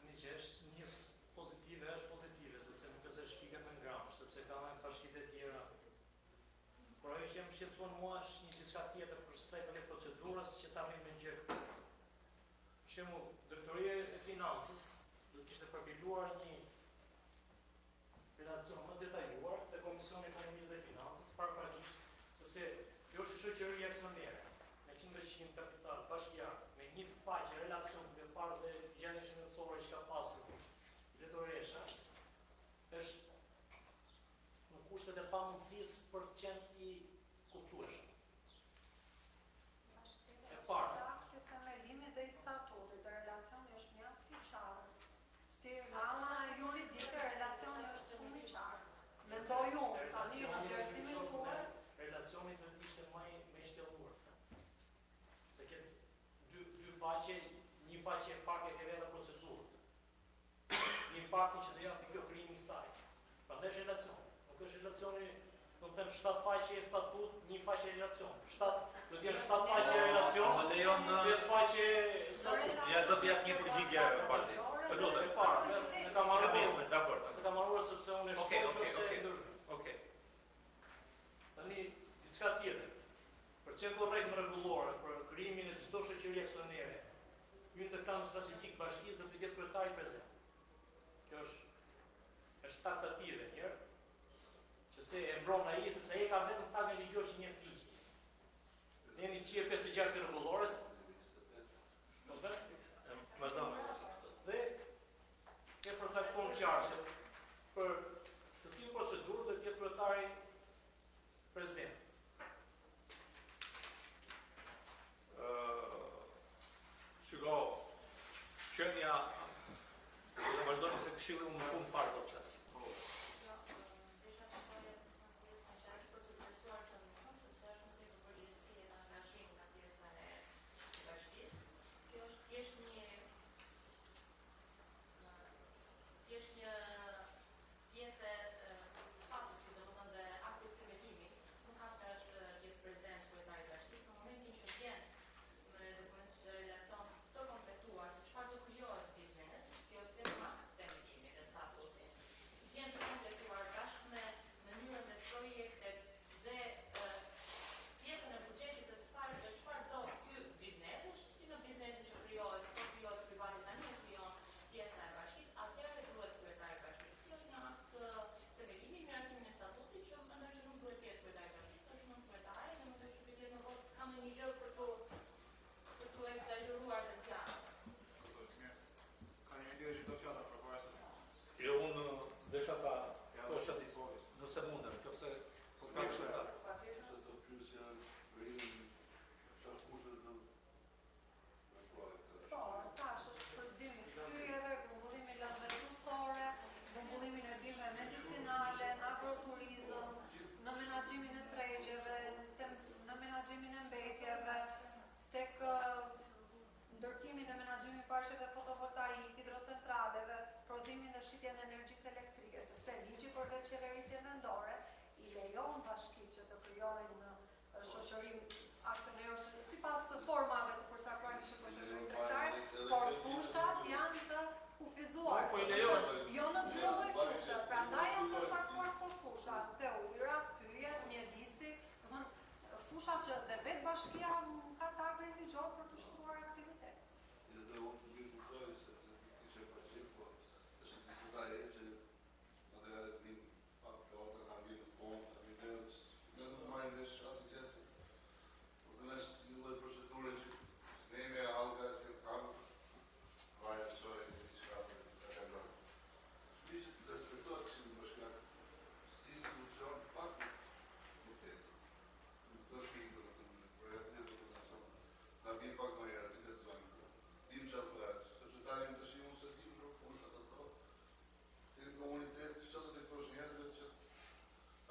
Tani që është njës pozitive, sepse nuk është shpiket në ngramë, sepse ka me bashkitë e tjera. Por ajo që më shqetëson mua është një diçka tjetër për sa i përket procedurës që ta rrim me gjë. Për shembull, Drejtoria e Financës do të kishte përpiluar një relacion më detajuar te Komisioni i Ekonomisë dhe Financës paraprakisht, sepse kjo është shoqëri aksionere me 100% kapital bashkiak, me një faqe relacion me parë dhe gjendje shëndetësore që ka pasur Drejtoresha, është në kushtet e pamundësisë për të qenë i kuptueshëm. E parë. Kjo themelimi dhe i statutit të relacioni është mjaft i qartë. Si rama juridike, relacioni është shumë i qartë. Mendoj unë, tani në vlerësimin tuaj. Relacioni do të ishte më i shtjellur. Se ke dy faqe, një faqe pak e ke vetë procedurë. Një pak që do janë të kjo krijimi i saj. Prandaj është relacion. Nuk është relacioni, do të them 7 faqe e statut, një faqe relacion. Do të jenë 7 faqe relacion, 5 faqe statut. Ja do të jap një përgjigje parti. Të lutem. E para, se ka marrë dakord. Se ka marrë sepse unë e shkoj Okej. Tani diçka tjetër. Për çka korrekt më rregullore për krijimin e çdo shoqërie aksionere, hyn të plan strategjik bashkisë do të jetë kryetari prezant. Kjo është taksative, njërë, sepse e mbron ai, sepse ai ka vetëm takën ligjore që njeh ligj. Ne jemi 56 rregullores. Vazhdon. Dhe ke përcaktuar qartë se për të tillë procedurë do të jetë kryetari prezant. Shiko, qenia, dhe vazhdojnë se këshilli unë në fund farë do të flasë. Vjen të shoqërim aksionerësh sipas formave të përcaktuara që po shoqërim tregtare, por fushat janë të kufizuar. Po i lejon. Jo në çdo lloj fushe, prandaj janë përcaktuar këto fusha, te ujëra, pyjet, mjedisi, domethënë fusha që dhe vetë bashkia ka të agrin ligjor për të shtruar aktivitet. Edhe unë të mirë kuptoj se kishe përgjith, po është diskuta e që materialet vinë pak plota, ka vinë në fond, ka vinë në nuk marrin vesh asë gjesi. Po të nështë një lloj procedure që ne me halka që kam, vaja të soj e një qëka për të kalorë. Shmi që të respektohet që në bashkak si institucion pak në tetë. Nuk të është pikë në projekte të në shumë. Na bje pak më herë të këtë zonë. Dim që atë dhe, se tani më të shimu se dim në fushat ato. Të në komunitet, që të të këtosh njerëve që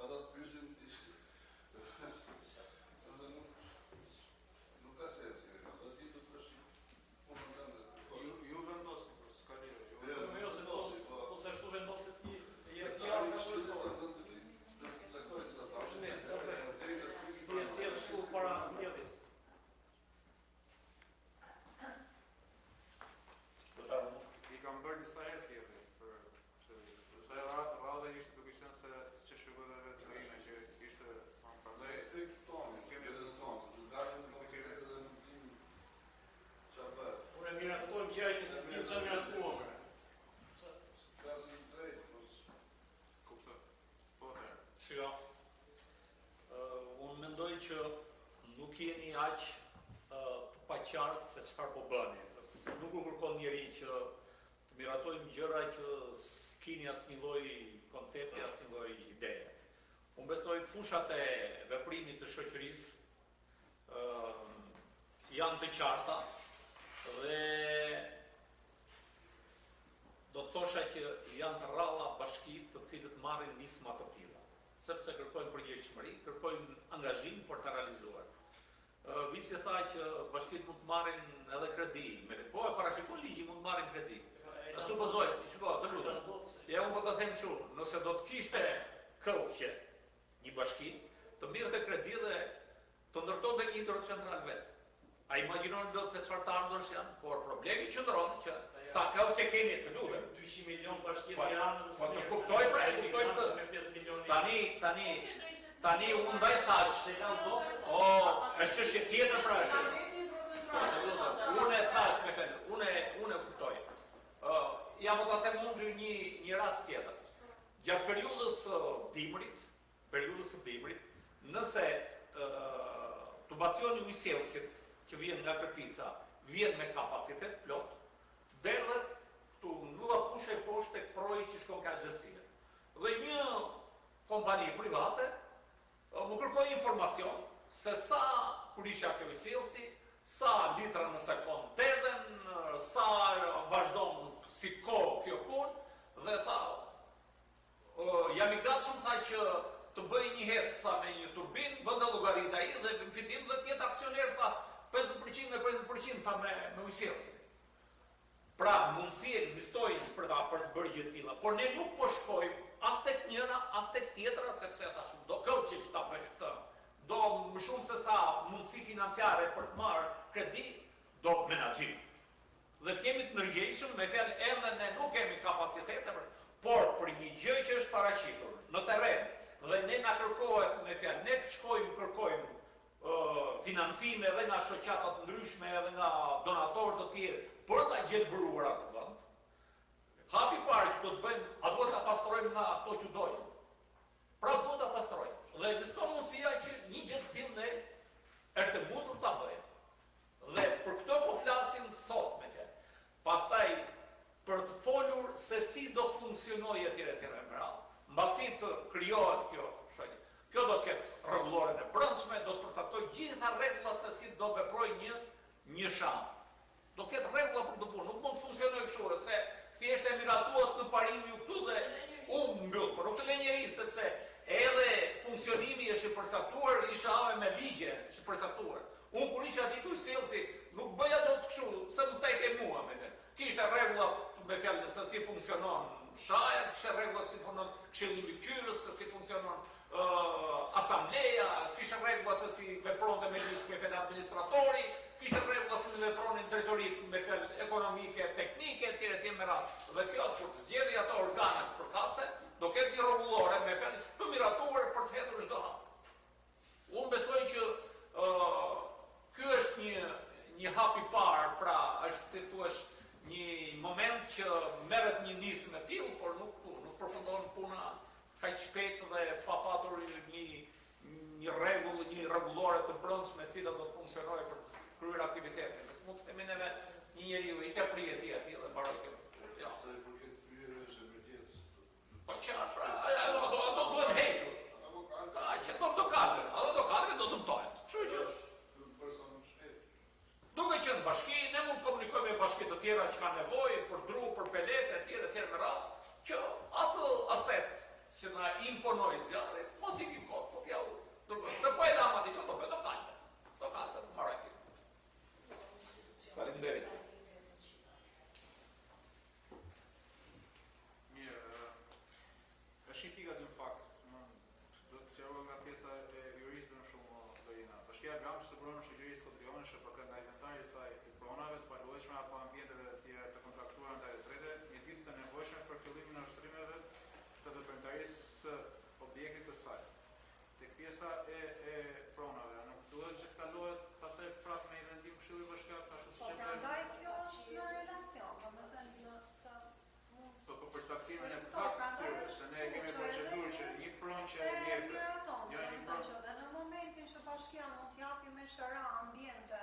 ata të pysin të ishë. Nuk ka sensi, ata ti të të shimu. Unë në të Ju vendosin, po s'ka lirë. Jo, ose ashtu vendoset ti, e jetë kjarë nga profesorë. Ti e sjellë këtu para mbjedhjes. I kam bërë disa herë thjerrje për se rradha ishte duke qenë se që shpjegoj dhe vetë Lorina që ishte prandaj Unë e miratojmë gjëra që se tim që miratuam. kuptoj. Po herë. Shiko, unë mendoj që nuk jeni aq të paqartë se çfarë po bëni, se nuk u kërkon njeri që të miratojmë gjëra që s'kini asnjë lloj koncepti, asnjë lloj ideje. Unë besoj të fushat e veprimit të shoqërisë janë të qarta dhe do të thosha që janë rralla bashkitë të cilët marrin nisma të tilla, sepse kërkojnë përgjegjësi, kërkojnë angazhim për ta realizuar. Vici tha që bashkitë mund të marrin edhe kredi, po e parashikon ligji mund të marrin kredi. Supozoj, shiko, të lutem. Ja unë po të them kështu, nëse do të kishte këllqe një bashki, të mirëte kredi dhe të ndërtonte një hidrocentral vetë. A imagjinon do se çfarë të ardhurës janë, por problemi qëndron që sa këllqe keni, të lutem. 200 milion bashkje të janë dhe Po të kuptoj pra, e kuptoj të. me 5 milion. Tani unë ndaj thash, është çështje tjetër pra është. Unë e thash me fen, unë e kuptoj. Ja po ta them unë një rast tjetër. Gjatë periudhës së dimrit, nëse tubacioni ujësjellësit që vjen nga Kërpica vjen me kapacitet plot, derdhet këtu nglla pushe poshtë tek proji që shkon ka agjencia. Dhe një kompani private më kërkoi informacion se sa kur isha kjo ujësjellësi, sa litra në sekond derdhen, sa vazhdon si kohë kjo punë, dhe tha, jam i gatshëm tha që të bëj një hec tha me një turbinë, bënda llogarit ai dhe në fitim dhe tjetë aksioner tha 50% me 50% tha me ujësjellësin. Pra mundësi ekzistojnë për të bërë gjë të tilla, por ne nuk po shkojmë as tek njëra, as tek tjetra, sepse tash do këllçi që ta bëj këtë. Do më shumë se sa mundësi financiare për të marrë kredi, do menaxhim. Dhe kemi të ndërgjegjshëm, me fjalë edhe ne nuk kemi kapacitete, por për një gjë që është paraqitur në terren, dhe ne na kërkohet, me fjalë, ne shkojmë kërkojmë financime edhe nga shoqata të ndryshme, edhe nga donatorë të tjerë, për ta gjetë bëruar atë vend. Hapi parë që do të bëjmë, a duhet ta pastrojmë nga ato që dojmë. Pra duhet ta pastrojmë. Dhe ekziston mundësia që një gjë të tillë ne është e mundur ta bëjmë. Dhe për këto po flasim sot me fjalë. Pastaj për të folur se si do të funksionojë etj me radhë. Mbasi të krijohet kjo shojë. Kjo do të ketë rregulloren e brendshme, do të përcaktojë gjitha rregullat se si do veprojë një sham. Do ketë rregulla për të punë, nuk mund të funksionojë kështu, se thjesht e miratuat në parim ju këtu dhe u mbyll, por nuk të lë njëri sepse edhe funksionimi është i përcaktuar, isha ave me ligje, është i përcaktuar. Unë kur isha ditu ujësjellësi, nuk bëja dot kështu, se më tek e mua me ne. Kishte rregulla me fjalë se si funksionon shaja, kishte rregulla si funksionon këshilli i mbikëqyrës, se si funksionon asambleja, kishte rregulla se si vepronte me fjalë administratori, kishte rregulla se si vepronin drejtoritë me fjalë ekonomike, teknike, etj. Me radhë. Dhe kjo kur të zgjedhë ato organet përkatëse, do ketë një rregullore me fjalë të miratuar për të hedhur çdo hap. Unë besoj që ky është një hap i parë, pra është si thua një moment që merret një nismë e tillë, por nuk përfundon puna kaq shpejt dhe pa patur një rregull, një rregullore të brendshme e cila do të funksionojë për të kryer aktivitetin. Se s'mund të themi neve një njeriu i ka prije aty dhe mbaroi këtë. Ja. Se i përket pyetjeve se mëdjes. Po qartë, pra, ato duhet hequr. Ato do kalën, do dëmtohen. Kështu që duke qenë bashki, ne mund të komunikojmë me bashki të tjera që kanë nevojë për dru, për pelete, etj. Me radhë, që atë aset që na imponoi zjarri, mos i kot, po t'ja u. Se po e dam aty çfarë do bëj, do kalë, marrë fjalë. Faleminderit. Mirë, është një pika në fakt, do të sqaroj nga pjesa e juristëve shumë dojina. Bashkia Gramsh siguron shoqërisë Kotrioneshe për nga inventari i saj të pronave të paluajshme apo ambienteve të tjera të kontraktuara ndaj të trete, mjediset të nevojshme për fillimin e ushtrimeve të veprimtarisë së objektit të saj. Tek pjesa e pronave, nuk duhet që të kalohet pastaj prapë me vendim Këshilli Bashkiak ashtu siç e Prandaj kjo është në relacion, domethënë po për saktimin e saktë, se ne kemi procedurë që një pronë që jep. Dhe në momentin që bashkia mund t'japi me shëra ambiente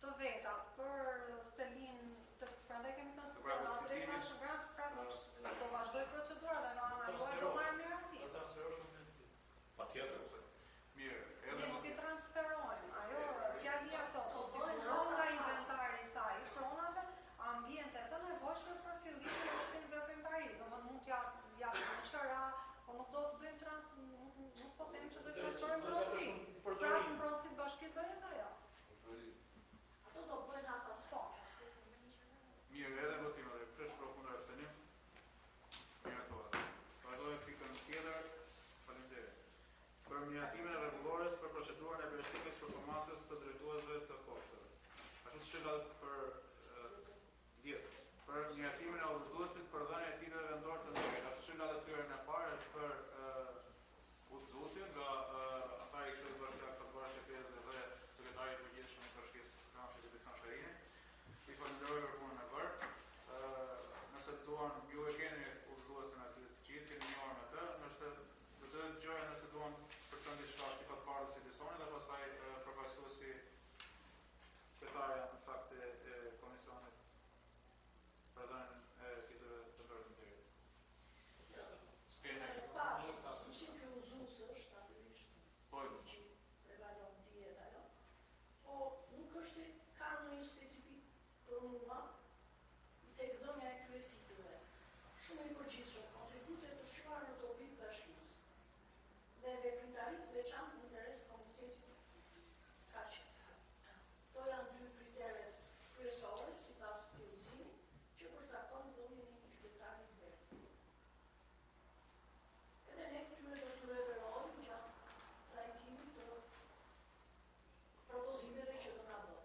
të veta për selin, se prandaj kemi thënë se në adresa Shëngramsh prapë do vazhdoj procedura dhe në ana juaj do marrë miratim. Patjetër. Mirë, Ne nuk i transferojmë, ajo fjalia thotë, siguron nga inventari i saj i pronave ambiente të nevojshme për fillimin e ushtrimit veprimtarisë. Domethënë mund t'japë me çara, po nuk do të bëjmë nuk po them që do të transferojmë pronësi. Prapë në pronësit bashkisë do jetë ajo. Ato do bëjnë ata sport. mirë, edhe votime dhe presh për kundër abstenim. Miratohet. Vazhdojmë pikën tjetër. Faleminderit. Për miratimin e rregullores për procedurën e verifikimit të performancës së drejtuesve të kopshteve. Ashtu siç është për djes. Për miratimin e udhëzuesit për dhënien e titujve vendor të ndërtuar. Ashtu siç është tyre në parë është për udhëzuesin nga ata i Këshillit Bashkiak të Bashkisë dhe sekretari i përgjithshëm i Bashkisë Gramsh Edision Sharini. I falenderoj për punën e bërë. Nëse duan, ju e keni udhëzuesin aty të gjithë, keni njohur me të, nëse do të dëgjojnë nëse duan për të diçka si fatparë si disoni dhe pastaj përfaqësuesi sekretarja në fakt e komisionit për dhënien e titujve të ndërtuarit. Skena Pash, mësim që udhëzuesi është natyrisht. po Prevalon dihet ajo. Po nuk është se ka ndonjë specifik për mua tek dhënia e këtyre titujve. Shumë i përgjithshëm, kontributet të shkruar në dobit të bashkisë. Dhe veprimtarit veçantë në interes komunitetit kaq. Këto janë dy kriteret kryesore sipas udhëzimit që përcaktojnë dhënien e një qytetari të verdhë. Edhe ne këtyre do të referohemi gjatë trajtimit të propozimeve që do na vijnë.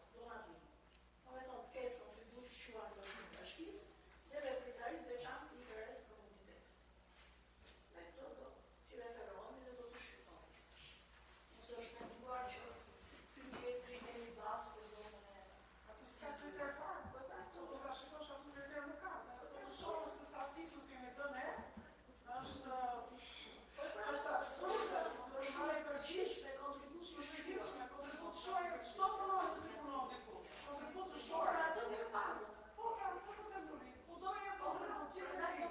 Domethënë të ketë kontribut shquar në dobit të bashkisë dhe veprimtarit veçantë në interes komunitetit. Me këto do t'i referohemi dhe do të shqyrtojmë. Nëse është menduar që ky të jetë kriteri bazë për dhënien e Atë s'ka kriter fare, po këto do ta shikosh aty kriter në kartë. Do të shohësh se sa titull kemi dhënë ne. Është absurde, për shumë e përgjithshme kontributi i shqyrtime, kontribut shojë, çdo punon si punon diku. Kontribut të shtuar atë nuk pagu. Po po të them tani. Kudo je kontribut gjithsesi.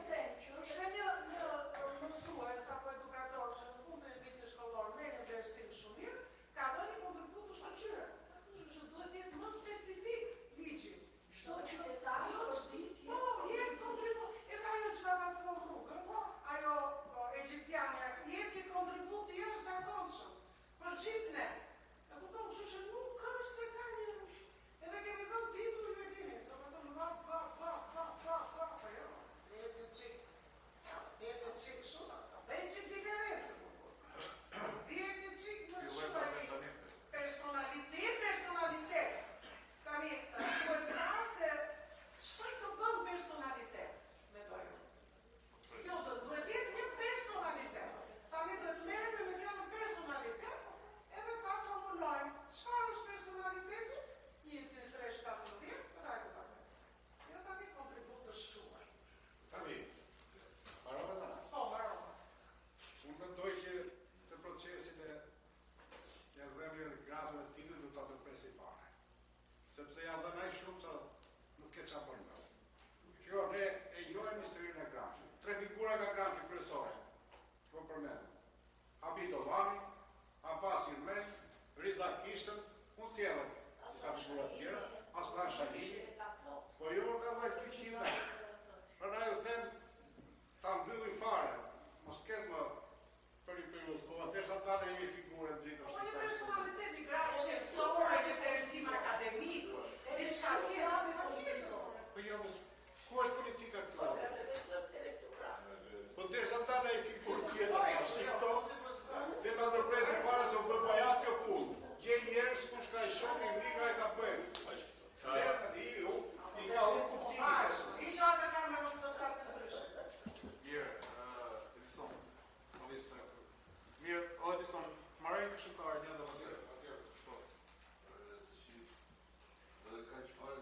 Që është Edhe një mësues apo edukator që në fund të vitit shkollor merr një vlerësim shumë mirë, ka dhënë një kontribut të shkëlqyer. Kështu që duhet të jetë më specifik ligji. çdo qytetar për ditë Po, jep kontribut. Edhe ajo që na pastron rrugën, po, ajo egjiptiane jep një kontribut të jashtëzakonshëm. Salini, e ka plot. po jo ka vajtë 300 metra. Prandaj u them ta mbyllim fare, mos ketë më për një periudhë kohë, derisa ta në një figurë në gjithë Po një personalitet i gratë shkencore me përsim akademik, diçka tjetër, Po jo, ku është politika këtu? Po derisa ta në një figurë tjetër, shifto, le ta ndërpresim fare se u bë bajat kjo punë. Gjej njerëz kush ka i shoku i vriga e ka bërë. I ka unë kuptimi se shumë. I gjatë e kam me mos të trasë të ndryshë. Mirë, Edison, mirë, o Edison, marrë këshilltar një dhe vazhdim. Po. Edhe ka që fare,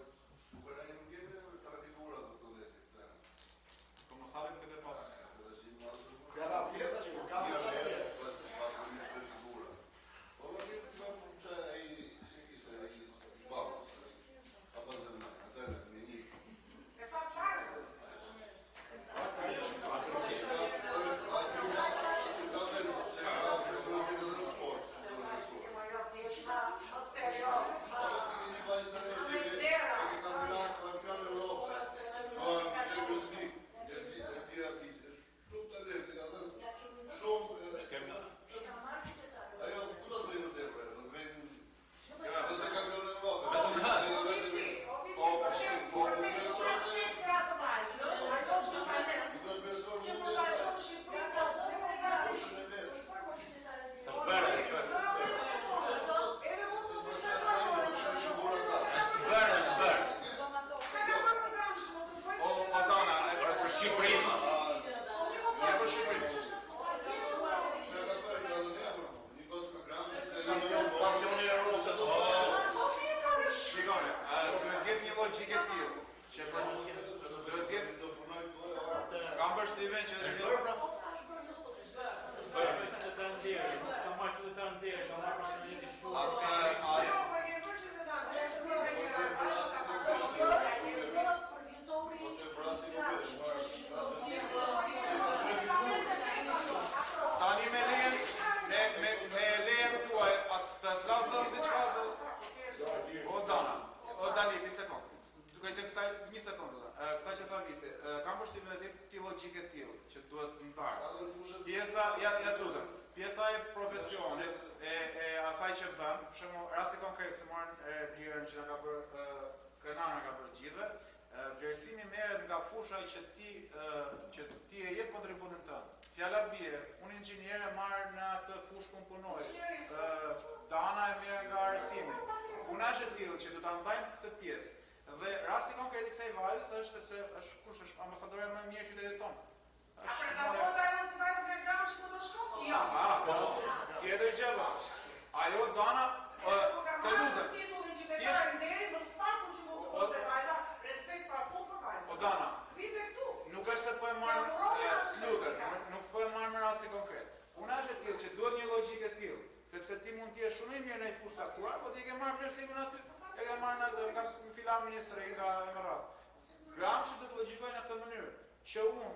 shukëra nuk jemi të figura të të dhejtë. Po mos halim këtë debat. Fjala vjetë që nuk kam të zërë. E ta qarë. Pjesa e profesionit e asaj që bëm, për shembull, rasti konkret se marrën vlerën që na ka bërë krenana ka bërë gjithëve, vlerësimi merret nga fusha që ti e jep kontributin tënd. Fjala bie, unë inxhinier e marr në atë fushë ku punoj. Dana e merr nga arsimi. Puna është e tillë që do ta ndajmë këtë pjesë. Dhe rasti konkret i kësaj vajzës është sepse është kush është ambasadore më e mirë e qytetit tonë. A prezantohet ajo si vajzë me Gramsci ku do shkon? Jo. Po, tjetër gjë. Ajo Dana, të lutem. Titullin qytetare nderi më spaku që mund të bote vajza, respekt pa fund për vajza. O Dana, vite këtu. Nuk është se po e marr, nuk po e marr me rasti konkret. Puna është e tillë që duhet një logjikë e tillë, sepse ti mund të jesh shumë i mirë në një fushë aktuar, po ti ke marrë vlerësimin aty. E ke marrë nga filan ministri nga Emirat. Gramsci do të logjikojë në këtë mënyrë, që unë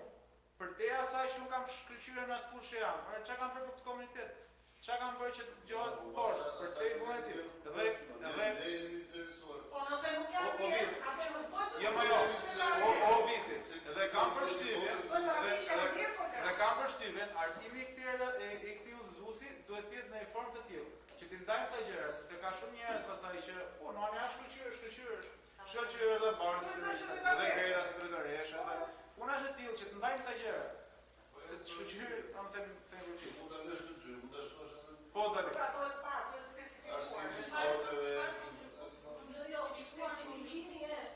për te asaj që unë kam shkëlqyer në atë fushë jam, çka kam bërë për këtë komunitet? Çka kam bërë që të gjohet poshtë për te i vuajti? Dhe po nëse nuk janë tjerë, atë nuk bëhet. Jo më jo. O visi. Dhe kam përshtypjen, artimi i këtij udhëzuesi duhet të jetë në një formë të tillë, që ti ndajmë këto gjëra, sepse ka shumë njerëz pasaj që po nani është shkëlqyer edhe bardhës, edhe greda sekretaresh, edhe puna është e tillë që të ndajmë këto gjëra. Se të shkëlqyer, kam thënë se mund ta ndesh të dy, mund ta shtosh edhe. Po dali. Pra do të parë, do të specifikuar. Jo,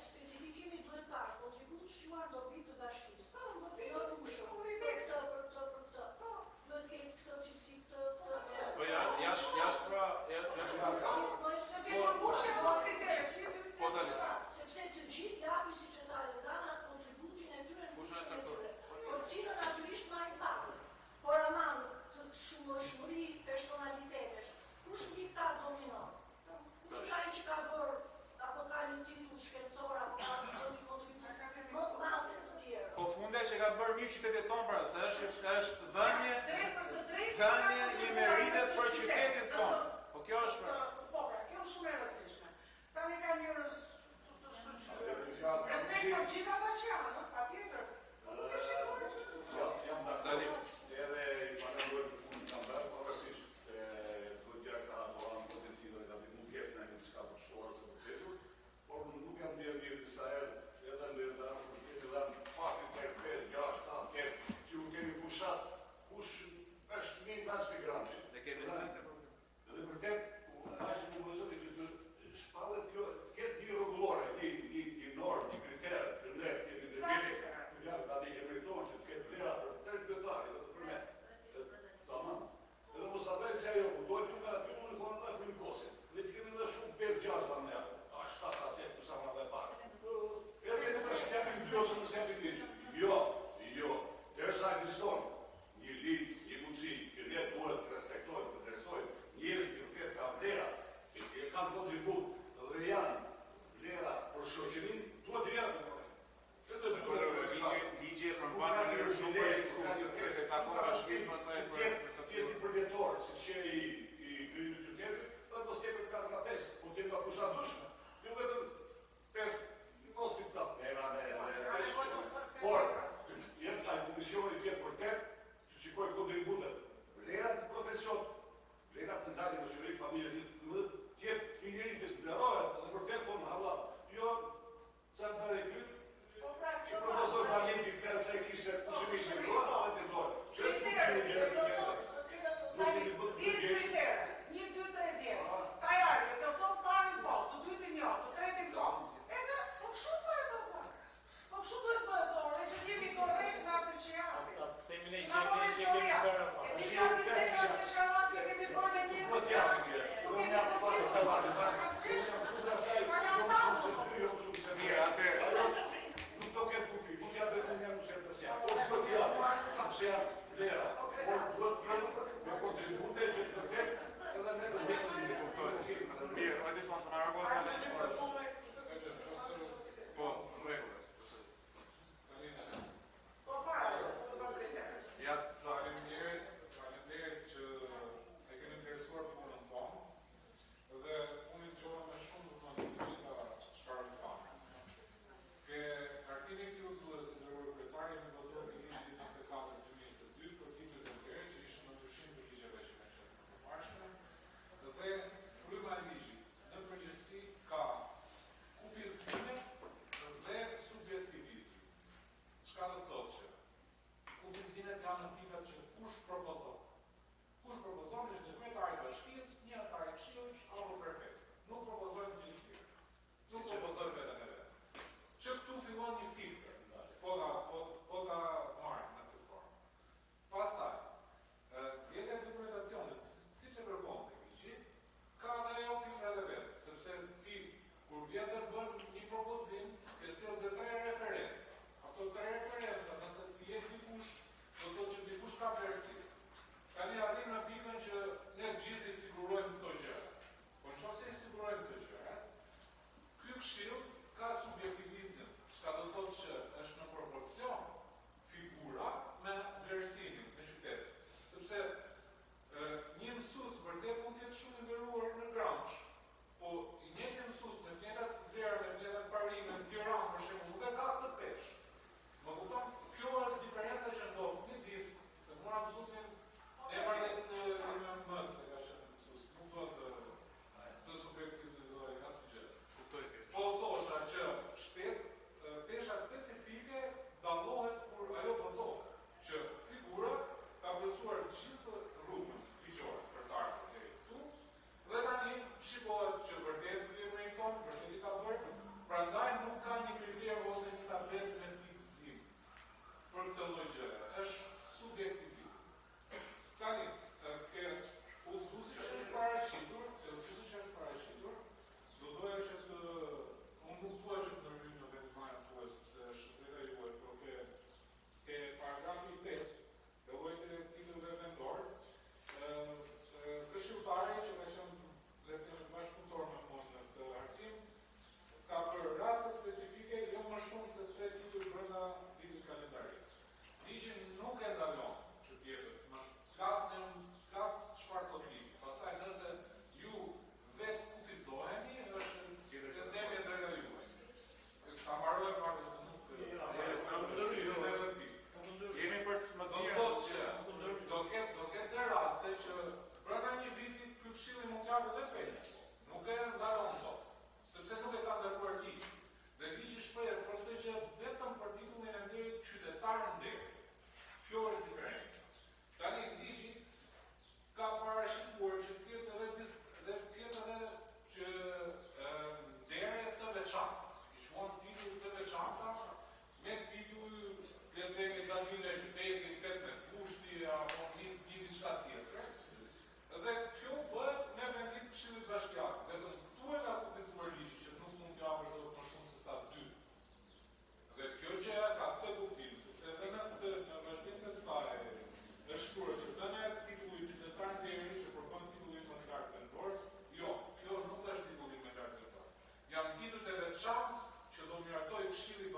specifikimi duhet parë, kontribut shquar do vit të bashkisë. Jo fushë. Për këtë. Duhet ketë këtë cilësi këtë. Po jashtë pra, sepse të gjithë japi si që ta Dana kontributin e tyre në fushën e tyre, por cilën natyrisht marrin pak. Por aman të shumëshmëri personalitetesh, kush mbi këta dominon? Kush është ai që ka bërë apo ka një titull shkencor apo ka një kontribut më të madh se të tjerë? po funde që ka bërë mirë qytetit tonë pra, se është dhënie një meritet për qytetin tonë. Po kjo është pra. Po, kjo është shumë e rëndësishme. Tani ka njerëz të gjithë ata që janë, patjetër. Po nuk e shikoj kështu. Jam dakord. Edhe i falenderoj për punin që kanë bërë, pavarësisht se Tudja ka doran pozitive dhe ka nuk jep në një diçka të shtuar se të tjetër, por nuk jam ndjerë mirë disa herë, edhe në edhe faktit e 5, 6, 7, kep, që u kemi pushat, kush është 1.500 gramshi. Dhe kemi zënë të problem. Dhe vërtet, ashtë më vëzëri që të shpallet kjo, këtë një rregullore, një normë, një kriter, që ne kemi të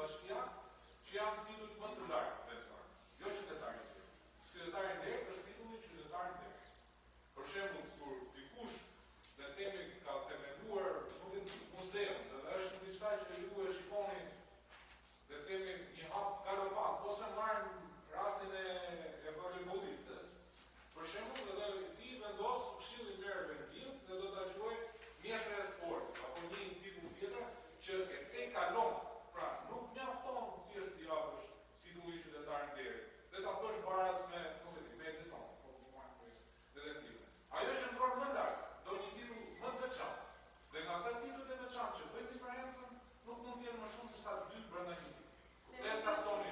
bashkia që janë titujt më të lartë qytetar. Jo qytetari i lehtë. Qytetari i lehtë është titulli qytetari i lehtë. Për shembull, kur dikush në temi ka themeluar nuk e di muzeun, dhe është diçka që ju e shikoni dhe temi një hap galopak, ose marrim rastin e volebolistës. Për shembull, edhe ti vendos Këshillin Lirë Vendim dhe do ta quaj mjestre e sportit apo një titull tjetër që e te kalon. Pra, nuk mjafton thjesht t'i japësh titulli qytetar nderit. Dhe ta bësh baraz me, nuk e di, me edison, po detektive. Ajo që ndron më lart, do një titull më të veçantë. Dhe nga ata titujt e veçantë që bëjnë diferencën, nuk mund të jenë më shumë se sa 2 brenda një titulli. Dhe ca soni.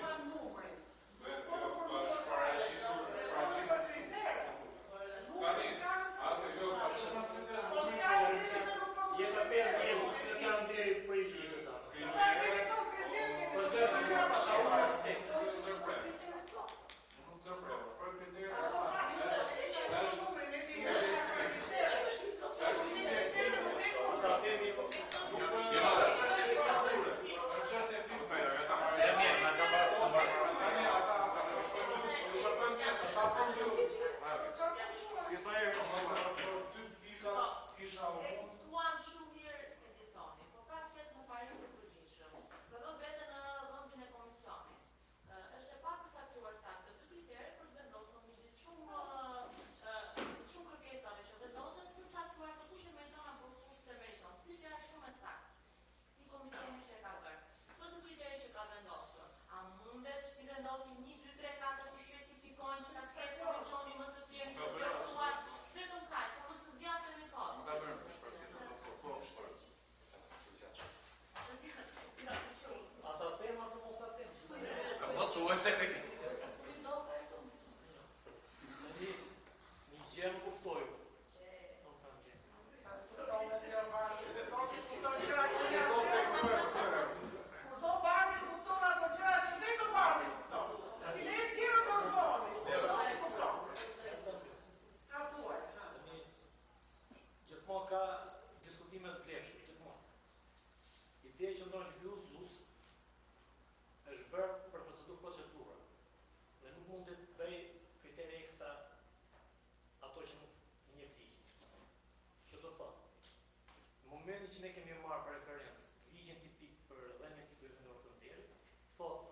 Që ne kemi marrë për referencë ligjin tipik për dhënien tipik vendor të nderit, thotë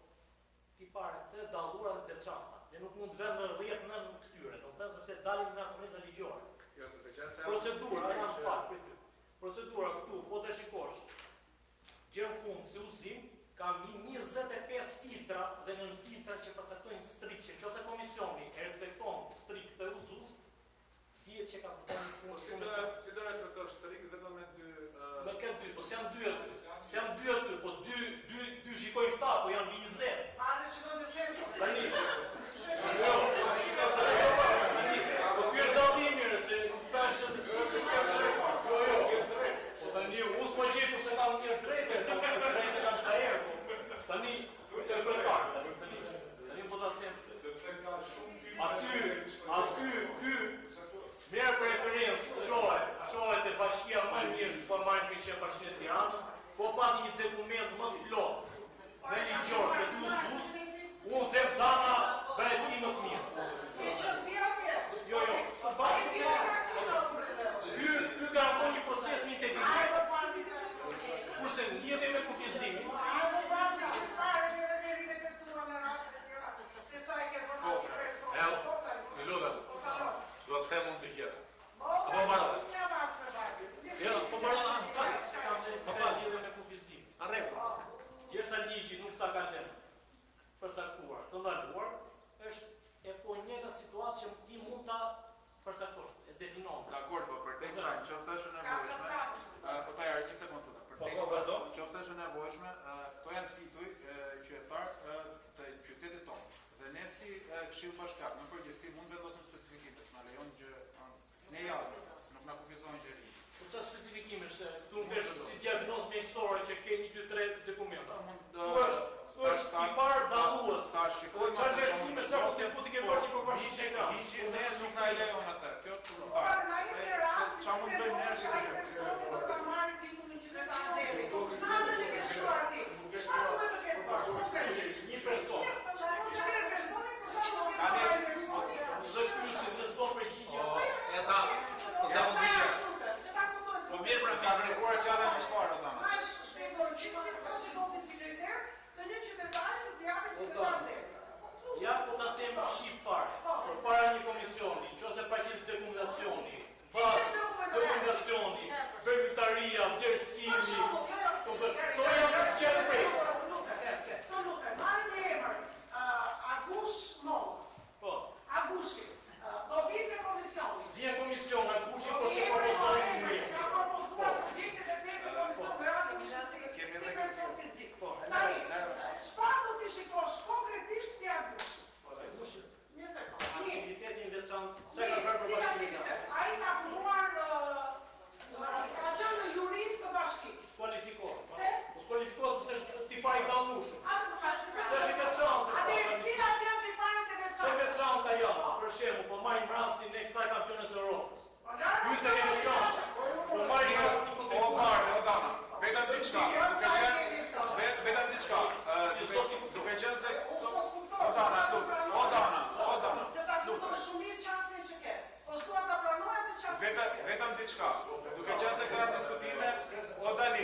ti pare të dalluara dhe të veçanta, dhe nuk mund të vënë në 10 nën këtyre, domethënë sepse dalin nga korneza ligjore. Jo, të veçantë. Procedura janë fakt për ty. Procedura këtu, po të shikosh, gjën fund si udhëzim, ka mbi 25 filtra dhe në filtra që përcaktojnë strikt që nëse komisioni e respekton strikt të udhëzues, dihet që ka bërë punë shumë. Si do respektor strikt vetëm me 2 me këtë 2, po s'janë 2 aty. S'janë 2 aty, po 2 shikojnë këta, po janë mbi 20. Ale shikojnë se Tani. Po ky është dallimi se tash jo. Po tani u s'po gjetur se kam mirë drejtë, drejtë kam sa herë. Tani të kërkar. Tani po ta them sepse ka shumë aty ky merë preferencë çohet e bashkia më mirë po marrin për që bashkinë e Tiranës, po pati një dokument më të plotë. Me ligjor se ky uzus, unë them dama bëhet më të mirë. Jo, së bashku ky garanton një proces me integritet. Kurse lidhje me kufizimin. Do të them unë të gjëra. Apo mbaroj. Jo, po mbaroj anë fakt. Po fal lidhje me kufizimin. A rregull. Gjësa ligji nuk ta ka lënë përcaktuar, të ndaluar, është e po njëjta situatë që ti mund ta përcaktosh, e definon. Dakor, po për teksa nëse është nevojshme, po ta një sekondë për teksa. Nëse është nevojshme, këto janë tituj qytetar të qytetit tonë. Dhe ne si Këshill Bashkiak, në përgjithësi mund vendosim specifikime, s'na lejon gjë ne javë, nuk na kufizojnë gjëri. Po çfarë specifikime është këtu vesh si diagnozë mjekësore që ke 1 2 3 dokumenta. Është i parë dallues. Po çfarë versime sa po ti ke bërë një përparësi nga. Ligji ne nuk na lejon atë. Kjo të Çfarë mund bëjmë ne është ta marrim titullin qytetar nderit. Atë që ke shkruar ti. Çfarë duhet të ketë bërë? Vetëm diçka. Duke qenë se Unë s'po kuptoj. Odana. Se ta kuptoj shumë mirë qasjen që ke. Po s'dua ta pranoj atë qasjen që ke. Vetëm diçka. Duke qenë se këta diskutime, Odani,